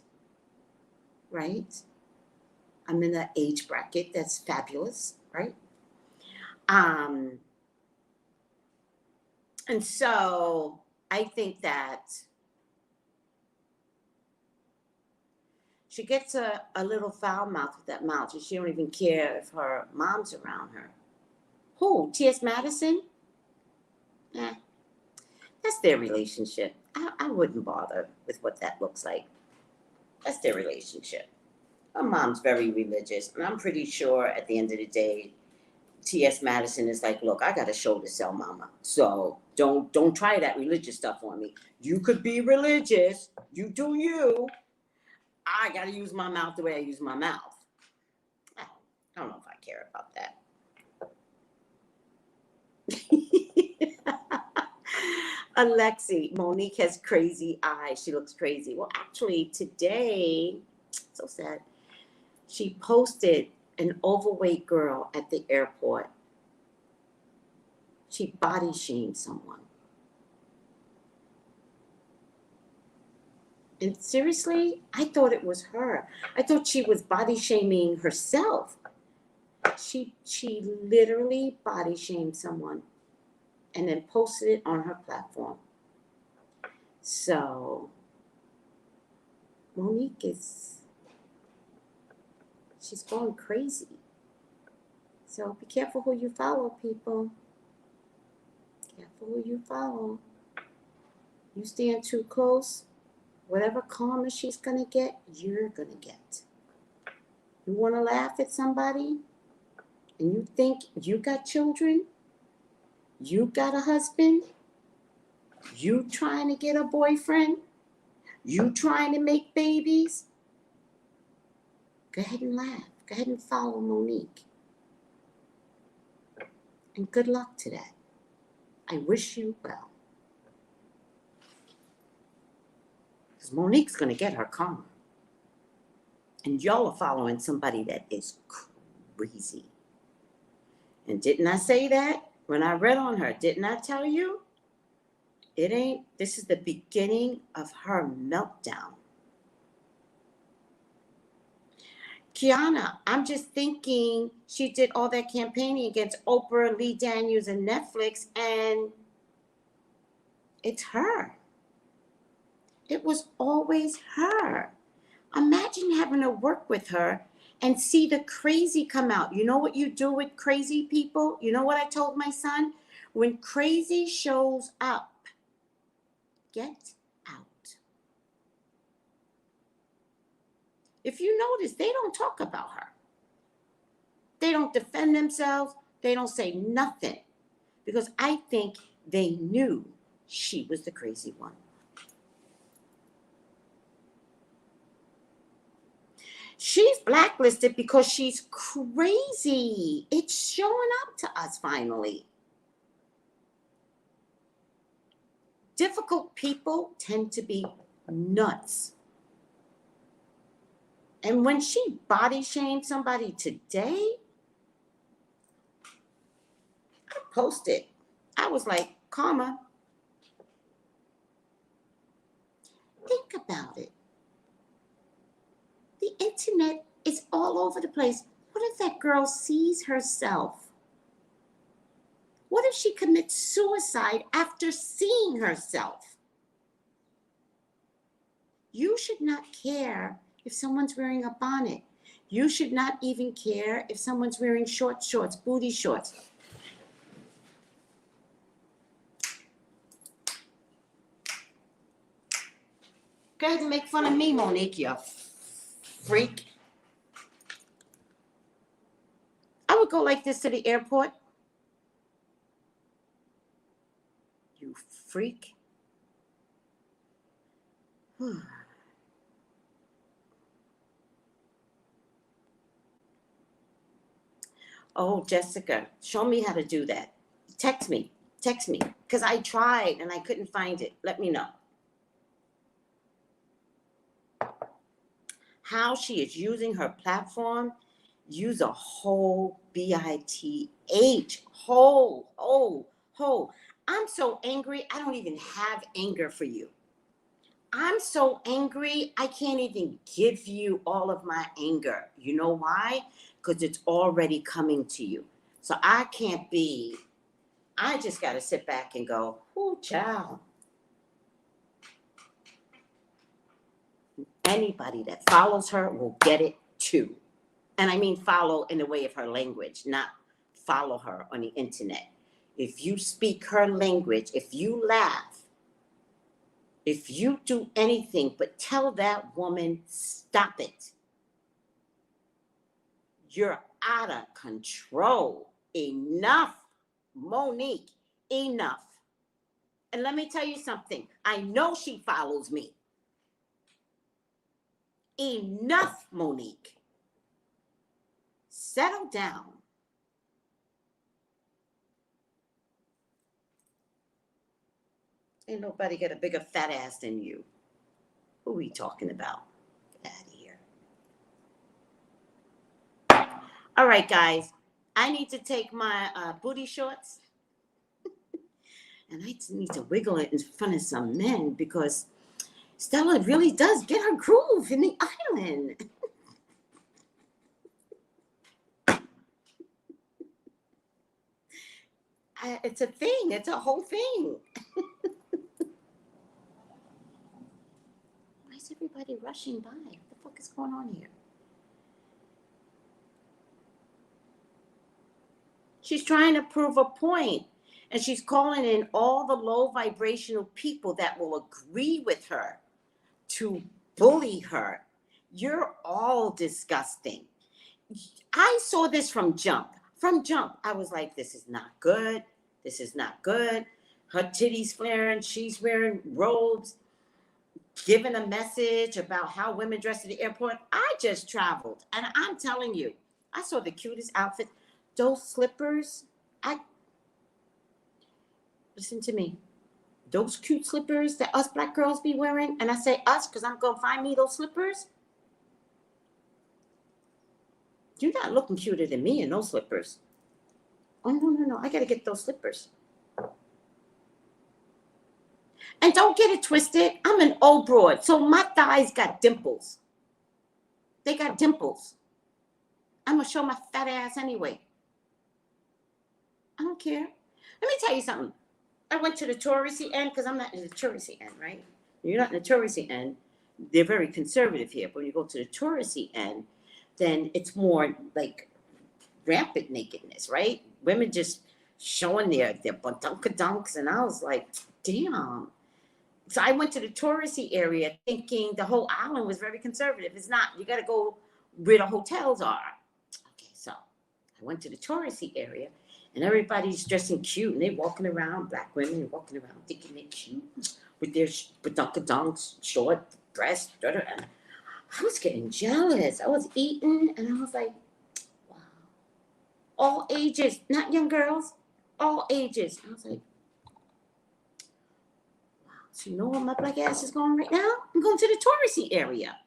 Right? I'm in that age bracket that's fabulous, right? And so I think that she gets a little foul mouth with that mouth, and she don't even care if her mom's around her. Who? T.S. Madison? That's their relationship. I wouldn't bother with what that looks like. That's their relationship. Her mom's very religious, and I'm pretty sure at the end of the day, T.S. Madison is like, look, I got a show to sell, mama. So don't try that religious stuff on me. You could be religious. You do you. I got to use my mouth the way I use my mouth. I don't know if I care about that. Alexi, Monique has crazy eyes. She looks crazy. Well, actually, today, so sad, she posted an overweight girl at the airport. She body shamed someone. And seriously, I thought it was her. I thought she was body shaming herself. She literally body shamed someone and then posted it on her platform. So Monique she's going crazy. So be careful who you follow, people. Careful who you follow. You stand too close, whatever karma she's gonna get, you're gonna get. You wanna laugh at somebody and you think you got children, you got a husband, you trying to get a boyfriend, you trying to make babies, go ahead and laugh. Go ahead and follow Monique. And good luck to that. I wish you well. Because Monique's going to get her karma. And y'all are following somebody that is crazy. And didn't I say that when I read on her? Didn't I tell you? This is the beginning of her meltdown. Kiana, I'm just thinking she did all that campaigning against Oprah, Lee Daniels, and Netflix, and it's her. It was always her. Imagine having to work with her and see the crazy come out. You know what you do with crazy people? You know what I told my son? When crazy shows up, get out. If you notice, they don't talk about her. They don't defend themselves. They don't say nothing. Because I think they knew she was the crazy one. She's blacklisted because she's crazy. It's showing up to us finally. Difficult people tend to be nuts. And when she body shamed somebody today, I posted. I was like, karma. Think about it. The internet is all over the place. What if that girl sees herself? What if she commits suicide after seeing herself? You should not care if someone's wearing a bonnet. You should not even care if someone's wearing short shorts, booty shorts. Go ahead and make fun of me, Monique, you freak. I would go like this to the airport. You freak. Oh, Jessica, show me how to do that. Text me, because I tried and I couldn't find it. Let me know. How she is using her platform, use a whole B-I-T-H, whole. I'm so angry, I don't even have anger for you. I'm so angry, I can't even give you all of my anger. You know why? Because it's already coming to you. So I can't be, I just got to sit back and go, ooh, child. Anybody that follows her will get it too. And I mean follow in the way of her language, not follow her on the internet. If you speak her language, if you laugh, if you do anything but tell that woman, stop it, you're out of control. Enough, Monique, enough. And let me tell you something. I know she follows me. Enough, Monique. Settle down. Ain't nobody got a bigger fat ass than you. Who are we talking about? Get out of here. All right, guys. I need to take my booty shorts. And I need to wiggle it in front of some men because Stella really does get her groove in the island. It's a thing. It's a whole thing. Why is everybody rushing by? What the fuck is going on here? She's trying to prove a point, and she's calling in all the low vibrational people that will agree with her to bully her. You're all disgusting. I saw this from jump. From jump, I was like, this is not good. This is not good. Her titties flaring. She's wearing robes, giving a message about how women dress at the airport. I just traveled, and I'm telling you, I saw the cutest outfit. Those slippers, listen to me. Those cute slippers that us black girls be wearing, and I say us because I'm going to find me those slippers. You're not looking cuter than me in those slippers. Oh, no. I got to get those slippers. And don't get it twisted. I'm an old broad, so my thighs got dimples. They got dimples. I'm going to show my fat ass anyway. I don't care. Let me tell you something. I went to the touristy end because I'm not in the touristy end, right? You're not in the touristy end. They're very conservative here. But when you go to the touristy end, then it's more like rampant nakedness, right? Women just showing their badunkadunks. And I was like, damn. So I went to the touristy area thinking the whole island was very conservative. It's not. You got to go where the hotels are. Okay, so I went to the touristy area. And everybody's dressing cute, and they're walking around, black women walking around thinking they're cute with their badunkadunks, short breasts. And I was getting jealous. I was eating, and I was like, wow. All ages, not young girls, all ages. I was like, wow. So you know where my black ass is going right now? I'm going to the touristy area.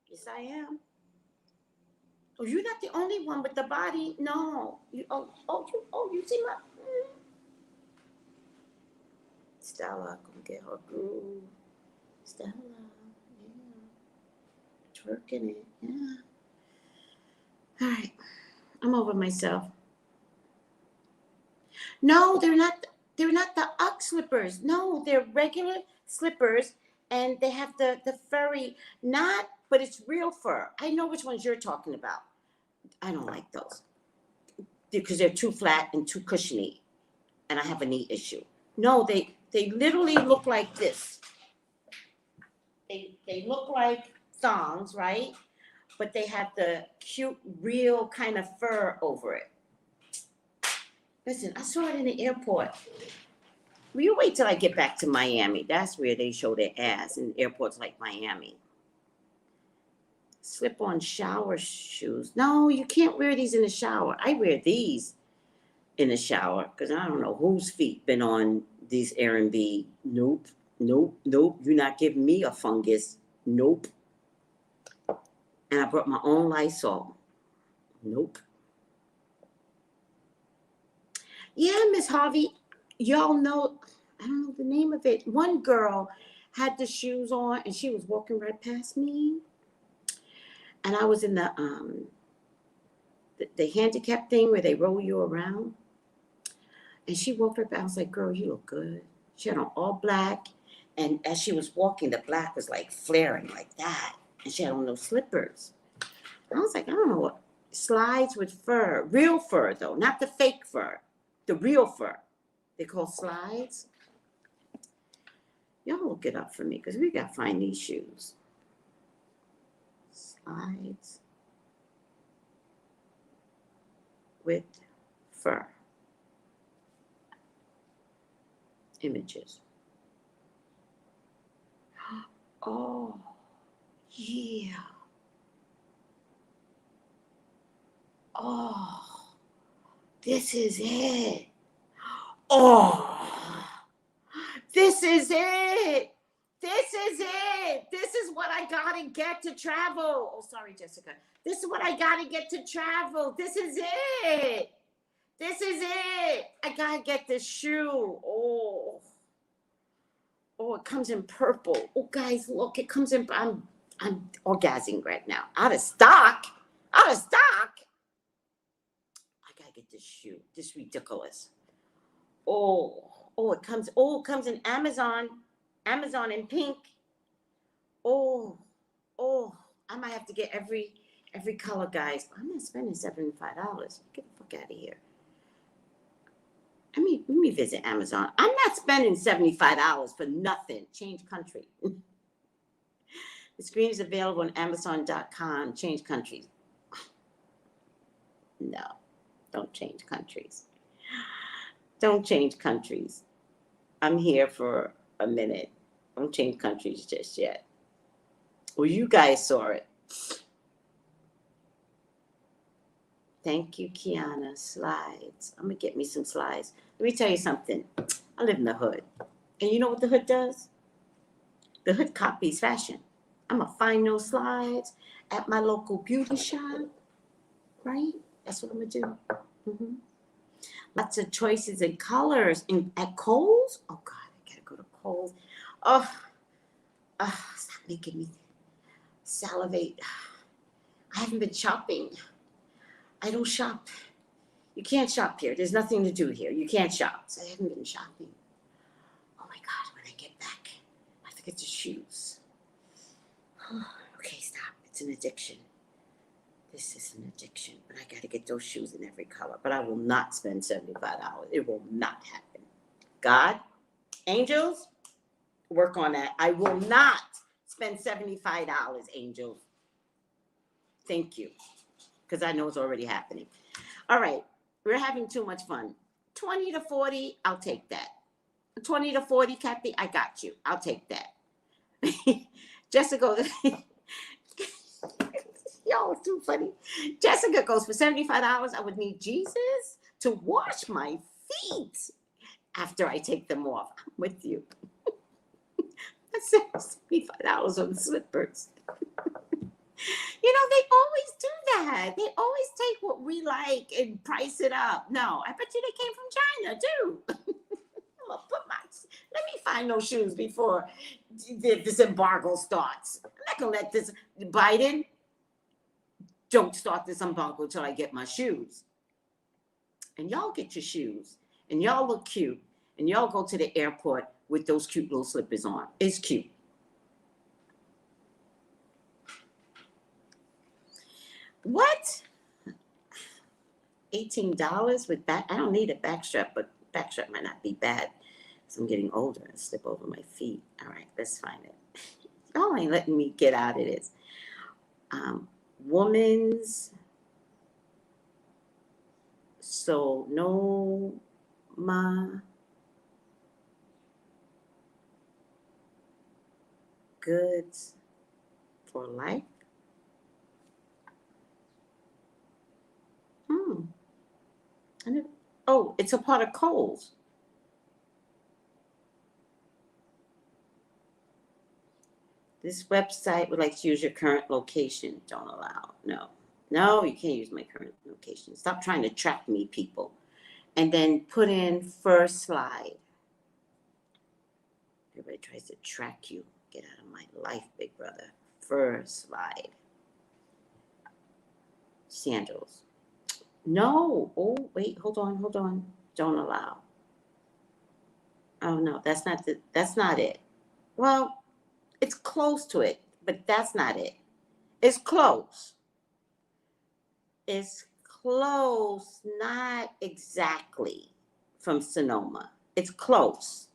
Yes, I am. Oh, you're not the only one with the body. No. You see my Stella, gonna get her groove. Stella, yeah. Twerking it, yeah. All right. I'm over myself. No, they're not the Ugg slippers. No, they're regular slippers, and they have the furry, but it's real fur. I know which ones you're talking about. I don't like those because they're too flat and too cushiony, and I have a knee issue. No, they literally look like this. They look like thongs, right? But they have the cute, real kind of fur over it. Listen, I saw it in the airport. Will you wait till I get back to Miami? That's where they show their ass in airports like Miami. Slip-on shower shoes. No, you can't wear these in the shower. I wear these in the shower because I don't know whose feet been on these Airbnb. Nope. You're not giving me a fungus. Nope. And I brought my own Lysol. Nope. Yeah, Miss Harvey, y'all know, I don't know the name of it. One girl had the shoes on and she was walking right past me. And I was in the handicap thing where they roll you around. And she walked right past. I was like, girl, you look good. She had on all black. And as she was walking, the black was like flaring like that. And she had on those slippers. I was like, I don't know what. Slides with fur. Real fur, though. Not the fake fur. The real fur. They call slides. Y'all look it up for me because we got to find these shoes. Slides with fur. Images. Oh, yeah. Oh, this is it. Oh, this is it. This is it. This is what I got to get to travel. Oh, sorry, Jessica. This is what I got to get to travel. This is it. This is it. I got to get this shoe. Oh, it comes in purple. Oh, guys, look, it comes in. I'm orgasming right now. Out of stock. Out of stock. I got to get this shoe. This is ridiculous. It comes in Amazon in pink. I might have to get every color, guys. I'm not spending $75. Get the fuck out of here. Let me visit Amazon. I'm not spending $75 for nothing. Change country. The screen is available on Amazon.com. Change countries. No, don't change countries. Don't change countries. I'm here for a minute. Don't change countries just yet. Well, you guys saw it. Thank you, Kiana. Slides. I'm going to get me some slides. Let me tell you something. I live in the hood. And you know what the hood does? The hood copies fashion. I'm going to find those slides at my local beauty shop. Right? That's what I'm going to do. Mm-hmm. Lots of choices and colors. And at Kohl's? Oh, God, I got to go to Kohl's. Oh, stop making me salivate. I haven't been shopping. I don't shop. You can't shop here. There's nothing to do here. You can't shop. So I haven't been shopping. Oh, my God, when I get back, I have to get the shoes. Okay, stop. It's an addiction. This is an addiction, but I got to get those shoes in every color. But I will not spend $75. It will not happen. God, angels, work on that. I will not spend $75, angels. Thank you, because I know it's already happening. All right, we're having too much fun. 20 to 40, I'll take that. 20 to 40, Kathy, I got you. I'll take that. Jessica, y'all are too funny. Jessica goes, for $75, I would need Jesus to wash my feet after I take them off. I'm with you. That's $75 on slippers. You know, they always do that. They always take what we like and price it up. No, I bet you they came from China, too. Let me find those shoes before this embargo starts. I'm not going to let this Biden don't start this embargo until I get my shoes. And y'all get your shoes. And y'all look cute. And y'all go to the airport with those cute little slippers on. It's cute. What? $18 with back? I don't need a back strap, but back strap might not be bad. So I'm getting older and slip over my feet. All right, let's find it. Oh, ain't letting me get out of this. Woman's Sonoma goods for life. It's a part of Kohl's. This website would like to use your current location. Don't allow. No, you can't use my current location. Stop trying to track me, people. and then put in first slide. Everybody tries to track you. Get out of my life, big brother. First slide. Sandals. No. Oh, wait, hold on. Don't allow. Oh no, that's not it. Well, it's close to it, but that's not it. It's close. It's close, not exactly from Sonoma. It's close.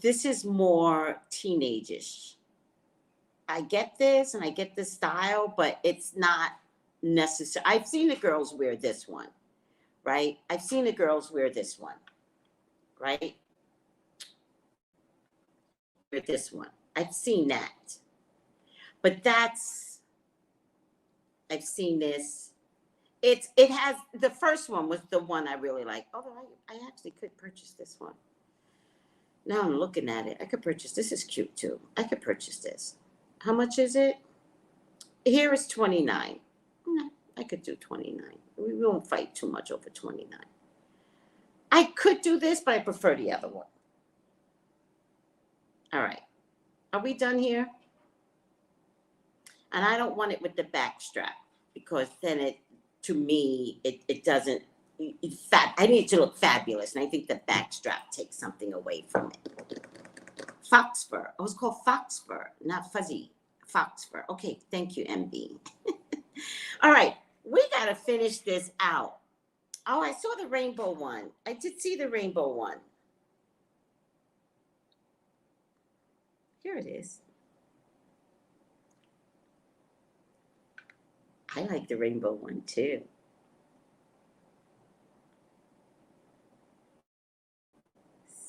This is more teenage-ish. I get this and I get this style, but it's not necessary. I've seen the girls wear this one, right? I've seen the girls wear this one, right? Wear this one. I've seen that. But I've seen this. It has, the first one was the one I really like. Although I actually could purchase this one. Now I'm looking at it. I could purchase, this is cute too. I could purchase this. How much is it? Here is $29. No, I could do $29. We won't fight too much over $29. I could do this, but I prefer the other one. All right. Are we done here? And I don't want it with the back strap because then it doesn't, I need it to look fabulous. And I think the back strap takes something away from it. Fox fur. Oh, it's called fox fur, not fuzzy. Fox fur. Okay, thank you, MB. All right, we got to finish this out. Oh, I saw the rainbow one. I did see the rainbow one. Here it is. I like the rainbow one too.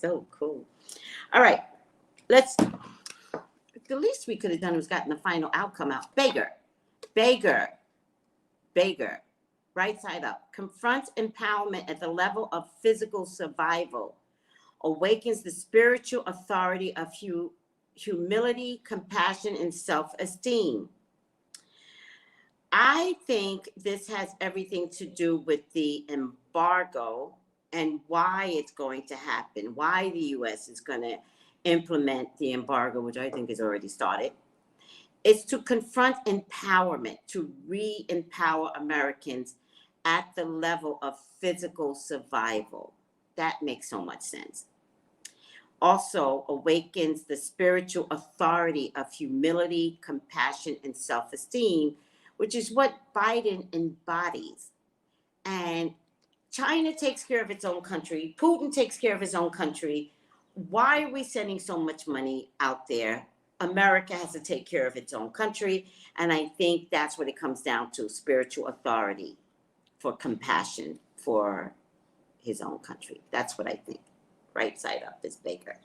So cool. All right, the least we could have done was gotten the final outcome out. Beggar. Right side up. Confronts empowerment at the level of physical survival. Awakens the spiritual authority of humility, compassion, and self-esteem. I think this has everything to do with the embargo and why it's going to happen, why the U.S. is going to implement the embargo, which I think has already started. It's to confront empowerment, to re-empower Americans at the level of physical survival. That makes so much sense. Also awakens the spiritual authority of humility, compassion, and self-esteem, which is what Biden embodies. And China takes care of its own country. Putin takes care of his own country. Why are we sending so much money out there? America has to take care of its own country. And I think that's what it comes down to, spiritual authority for compassion for his own country. That's what I think. Right side up is bigger.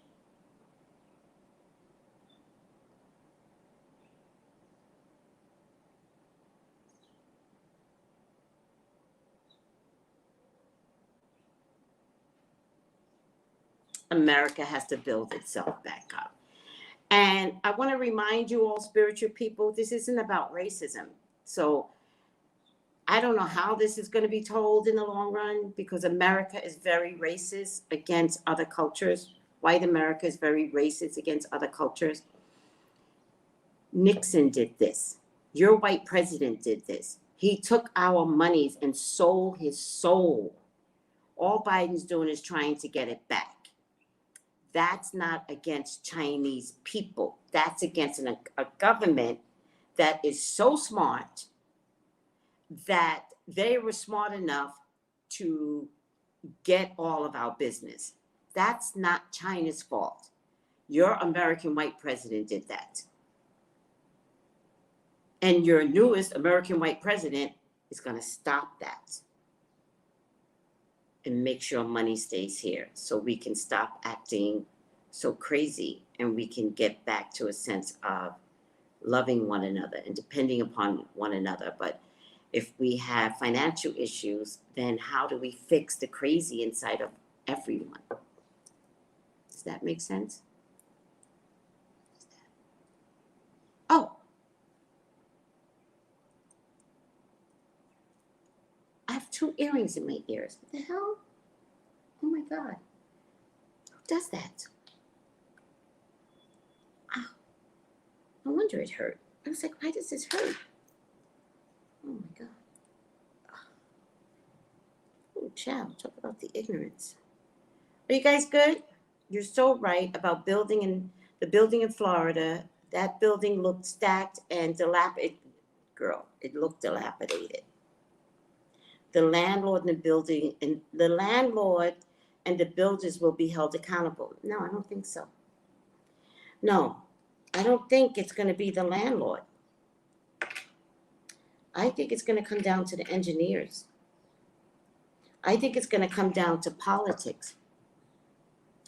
America has to build itself back up. And I want to remind you all, spiritual people, this isn't about racism. So I don't know how this is going to be told in the long run, because America is very racist against other cultures. White America is very racist against other cultures. Nixon did this. Your white president did this. He took our monies and sold his soul. All Biden's doing is trying to get it back. That's not against Chinese people. That's against a government that is so smart that they were smart enough to get all of our business. That's not China's fault. Your American white president did that. And your newest American white president is going to stop that and make sure money stays here so we can stop acting so crazy and we can get back to a sense of loving one another and depending upon one another. But if we have financial issues, then how do we fix the crazy inside of everyone? Does that make sense? Oh, I have 2 earrings in my ears. What the hell? Oh my God. Who does that? Oh, no wonder it hurt. I was like, why does this hurt? Oh my God. Oh, child, talk about the ignorance. Are you guys good? You're so right about the building in Florida. That building looked stacked and dilapidated. Girl, it looked dilapidated. The landlord and the builders will be held accountable. No, I don't think so. No, I don't think it's going to be the landlord. I think it's going to come down to the engineers. I think it's going to come down to politics.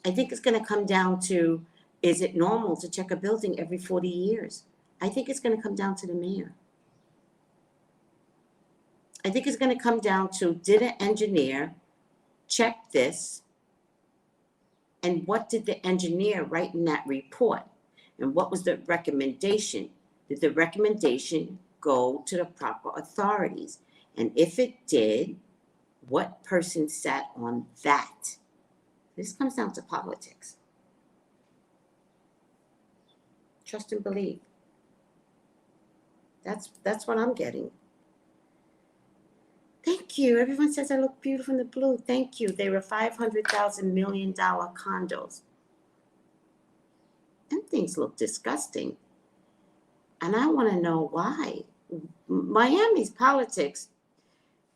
I think it's going to come down to, is it normal to check a building every 40 years? I think it's going to come down to the mayor. I think it's going to come down to, did an engineer check this? And what did the engineer write in that report? And what was the recommendation? Did the recommendation go to the proper authorities? And if it did, what person sat on that? This comes down to politics. Trust and believe. That's what I'm getting. Thank you. Everyone says I look beautiful in the blue. Thank you. They were $500,000 million condos. Them things look disgusting. And I want to know why. Miami's politics,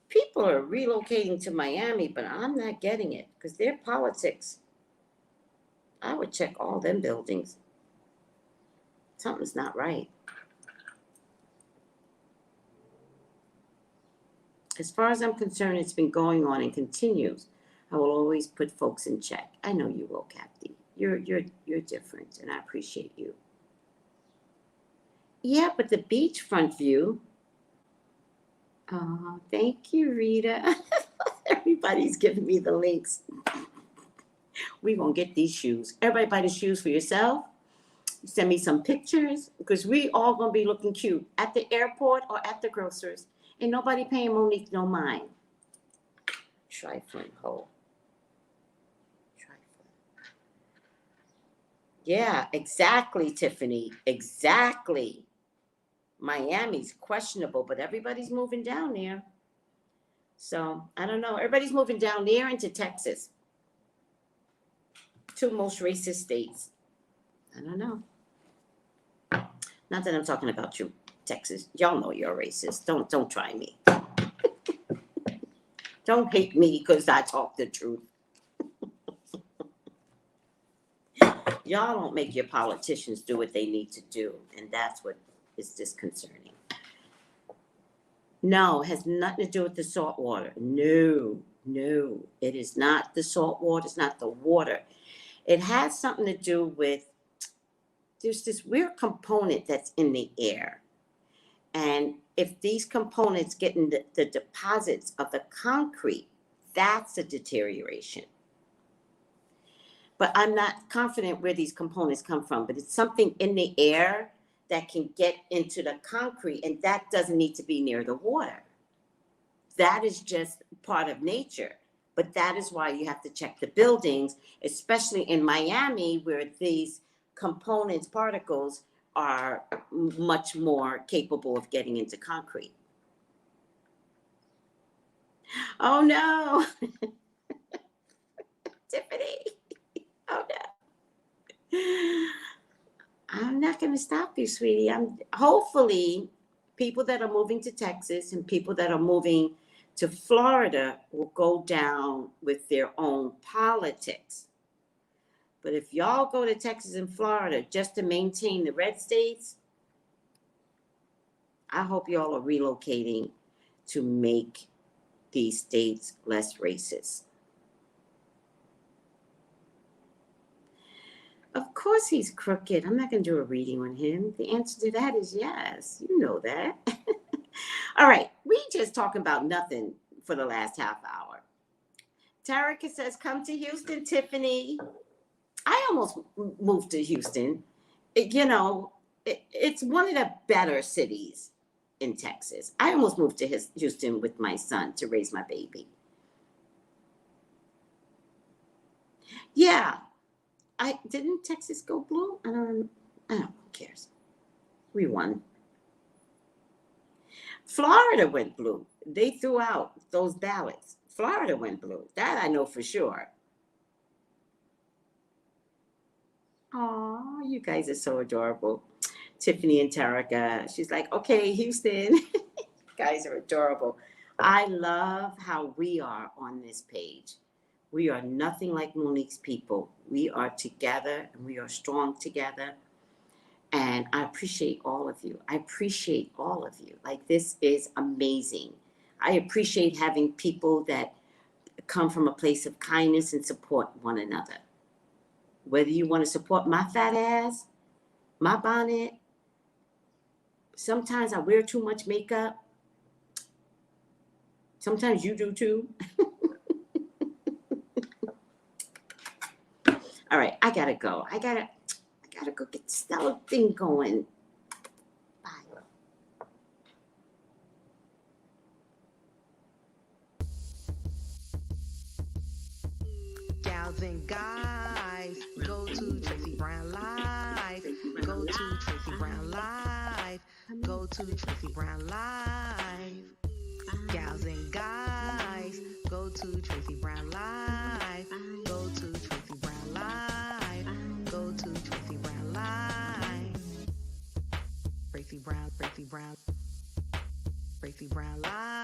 people are relocating to Miami, but I'm not getting it because their politics, I would check all them buildings. Something's not right. As far as I'm concerned, it's been going on and continues. I will always put folks in check. I know you will, Kathy. You're different, and I appreciate you. Yeah, but the beachfront view. Oh, thank you, Rita. Everybody's giving me the links. We're going to get these shoes. Everybody buy the shoes for yourself. Send me some pictures because we all going to be looking cute at the airport or at the grocers. Ain't nobody paying Monique no mind. Trifling hoe. Trifling. Yeah, exactly, Tiffany. Exactly. Miami's questionable, but everybody's moving down there. So, I don't know. Everybody's moving down there into Texas. 2 most racist states. I don't know. Not that I'm talking about you, Texas. Y'all know you're a racist. Don't try me. Don't hate me because I talk the truth. Y'all don't make your politicians do what they need to do, and that's what is disconcerting. No, it has nothing to do with the salt water. No, it is not the salt water. It's not the water. It has something to do with, there's this weird component that's in the air. And if these components get in the deposits of the concrete, that's a deterioration. But I'm not confident where these components come from, but it's something in the air that can get into the concrete, and that doesn't need to be near the water. That is just part of nature. But that is why you have to check the buildings, especially in Miami, where these components, particles, are much more capable of getting into concrete. Oh no, Tiffany. Oh no. I'm not going to stop you, sweetie. Hopefully people that are moving to Texas and people that are moving to Florida will go down with their own politics. But if y'all go to Texas and Florida just to maintain the red states, I hope y'all are relocating to make these states less racist. Of course he's crooked. I'm not going to do a reading on him. The answer to that is yes. You know that. All right. We just talking about nothing for the last half hour. Tarika says, come to Houston, Tiffany. I almost moved to Houston. It's one of the better cities. in Texas. I almost moved to Houston with my son to raise my baby. Yeah, didn't Texas go blue? I don't know. Who cares? We won. Florida went blue. They threw out those ballots. Florida went blue. That I know for sure. Aw, you guys are so adorable. Tiffany and Tarika. She's like, okay, Houston. Guys are adorable. I love how we are on this page. We are nothing like Monique's people. We are together and we are strong together. And I appreciate all of you. I appreciate all of you. Like, this is amazing. I appreciate having people that come from a place of kindness and support one another. Whether you want to support my fat ass, my bonnet, sometimes I wear too much makeup. Sometimes you do too. All right, I gotta go. I gotta go get this little thing going. Bye. Gals and guys, go to Tracey Brown Live. Go to Tracey Brown Live. Go to Tracey Brown Live. Gals and guys, go to Tracey Brown Live. Go to Tracey Brown Live. Go to Tracey Brown Live. Tracey Brown, Tracey Brown, Tracey Brown Live.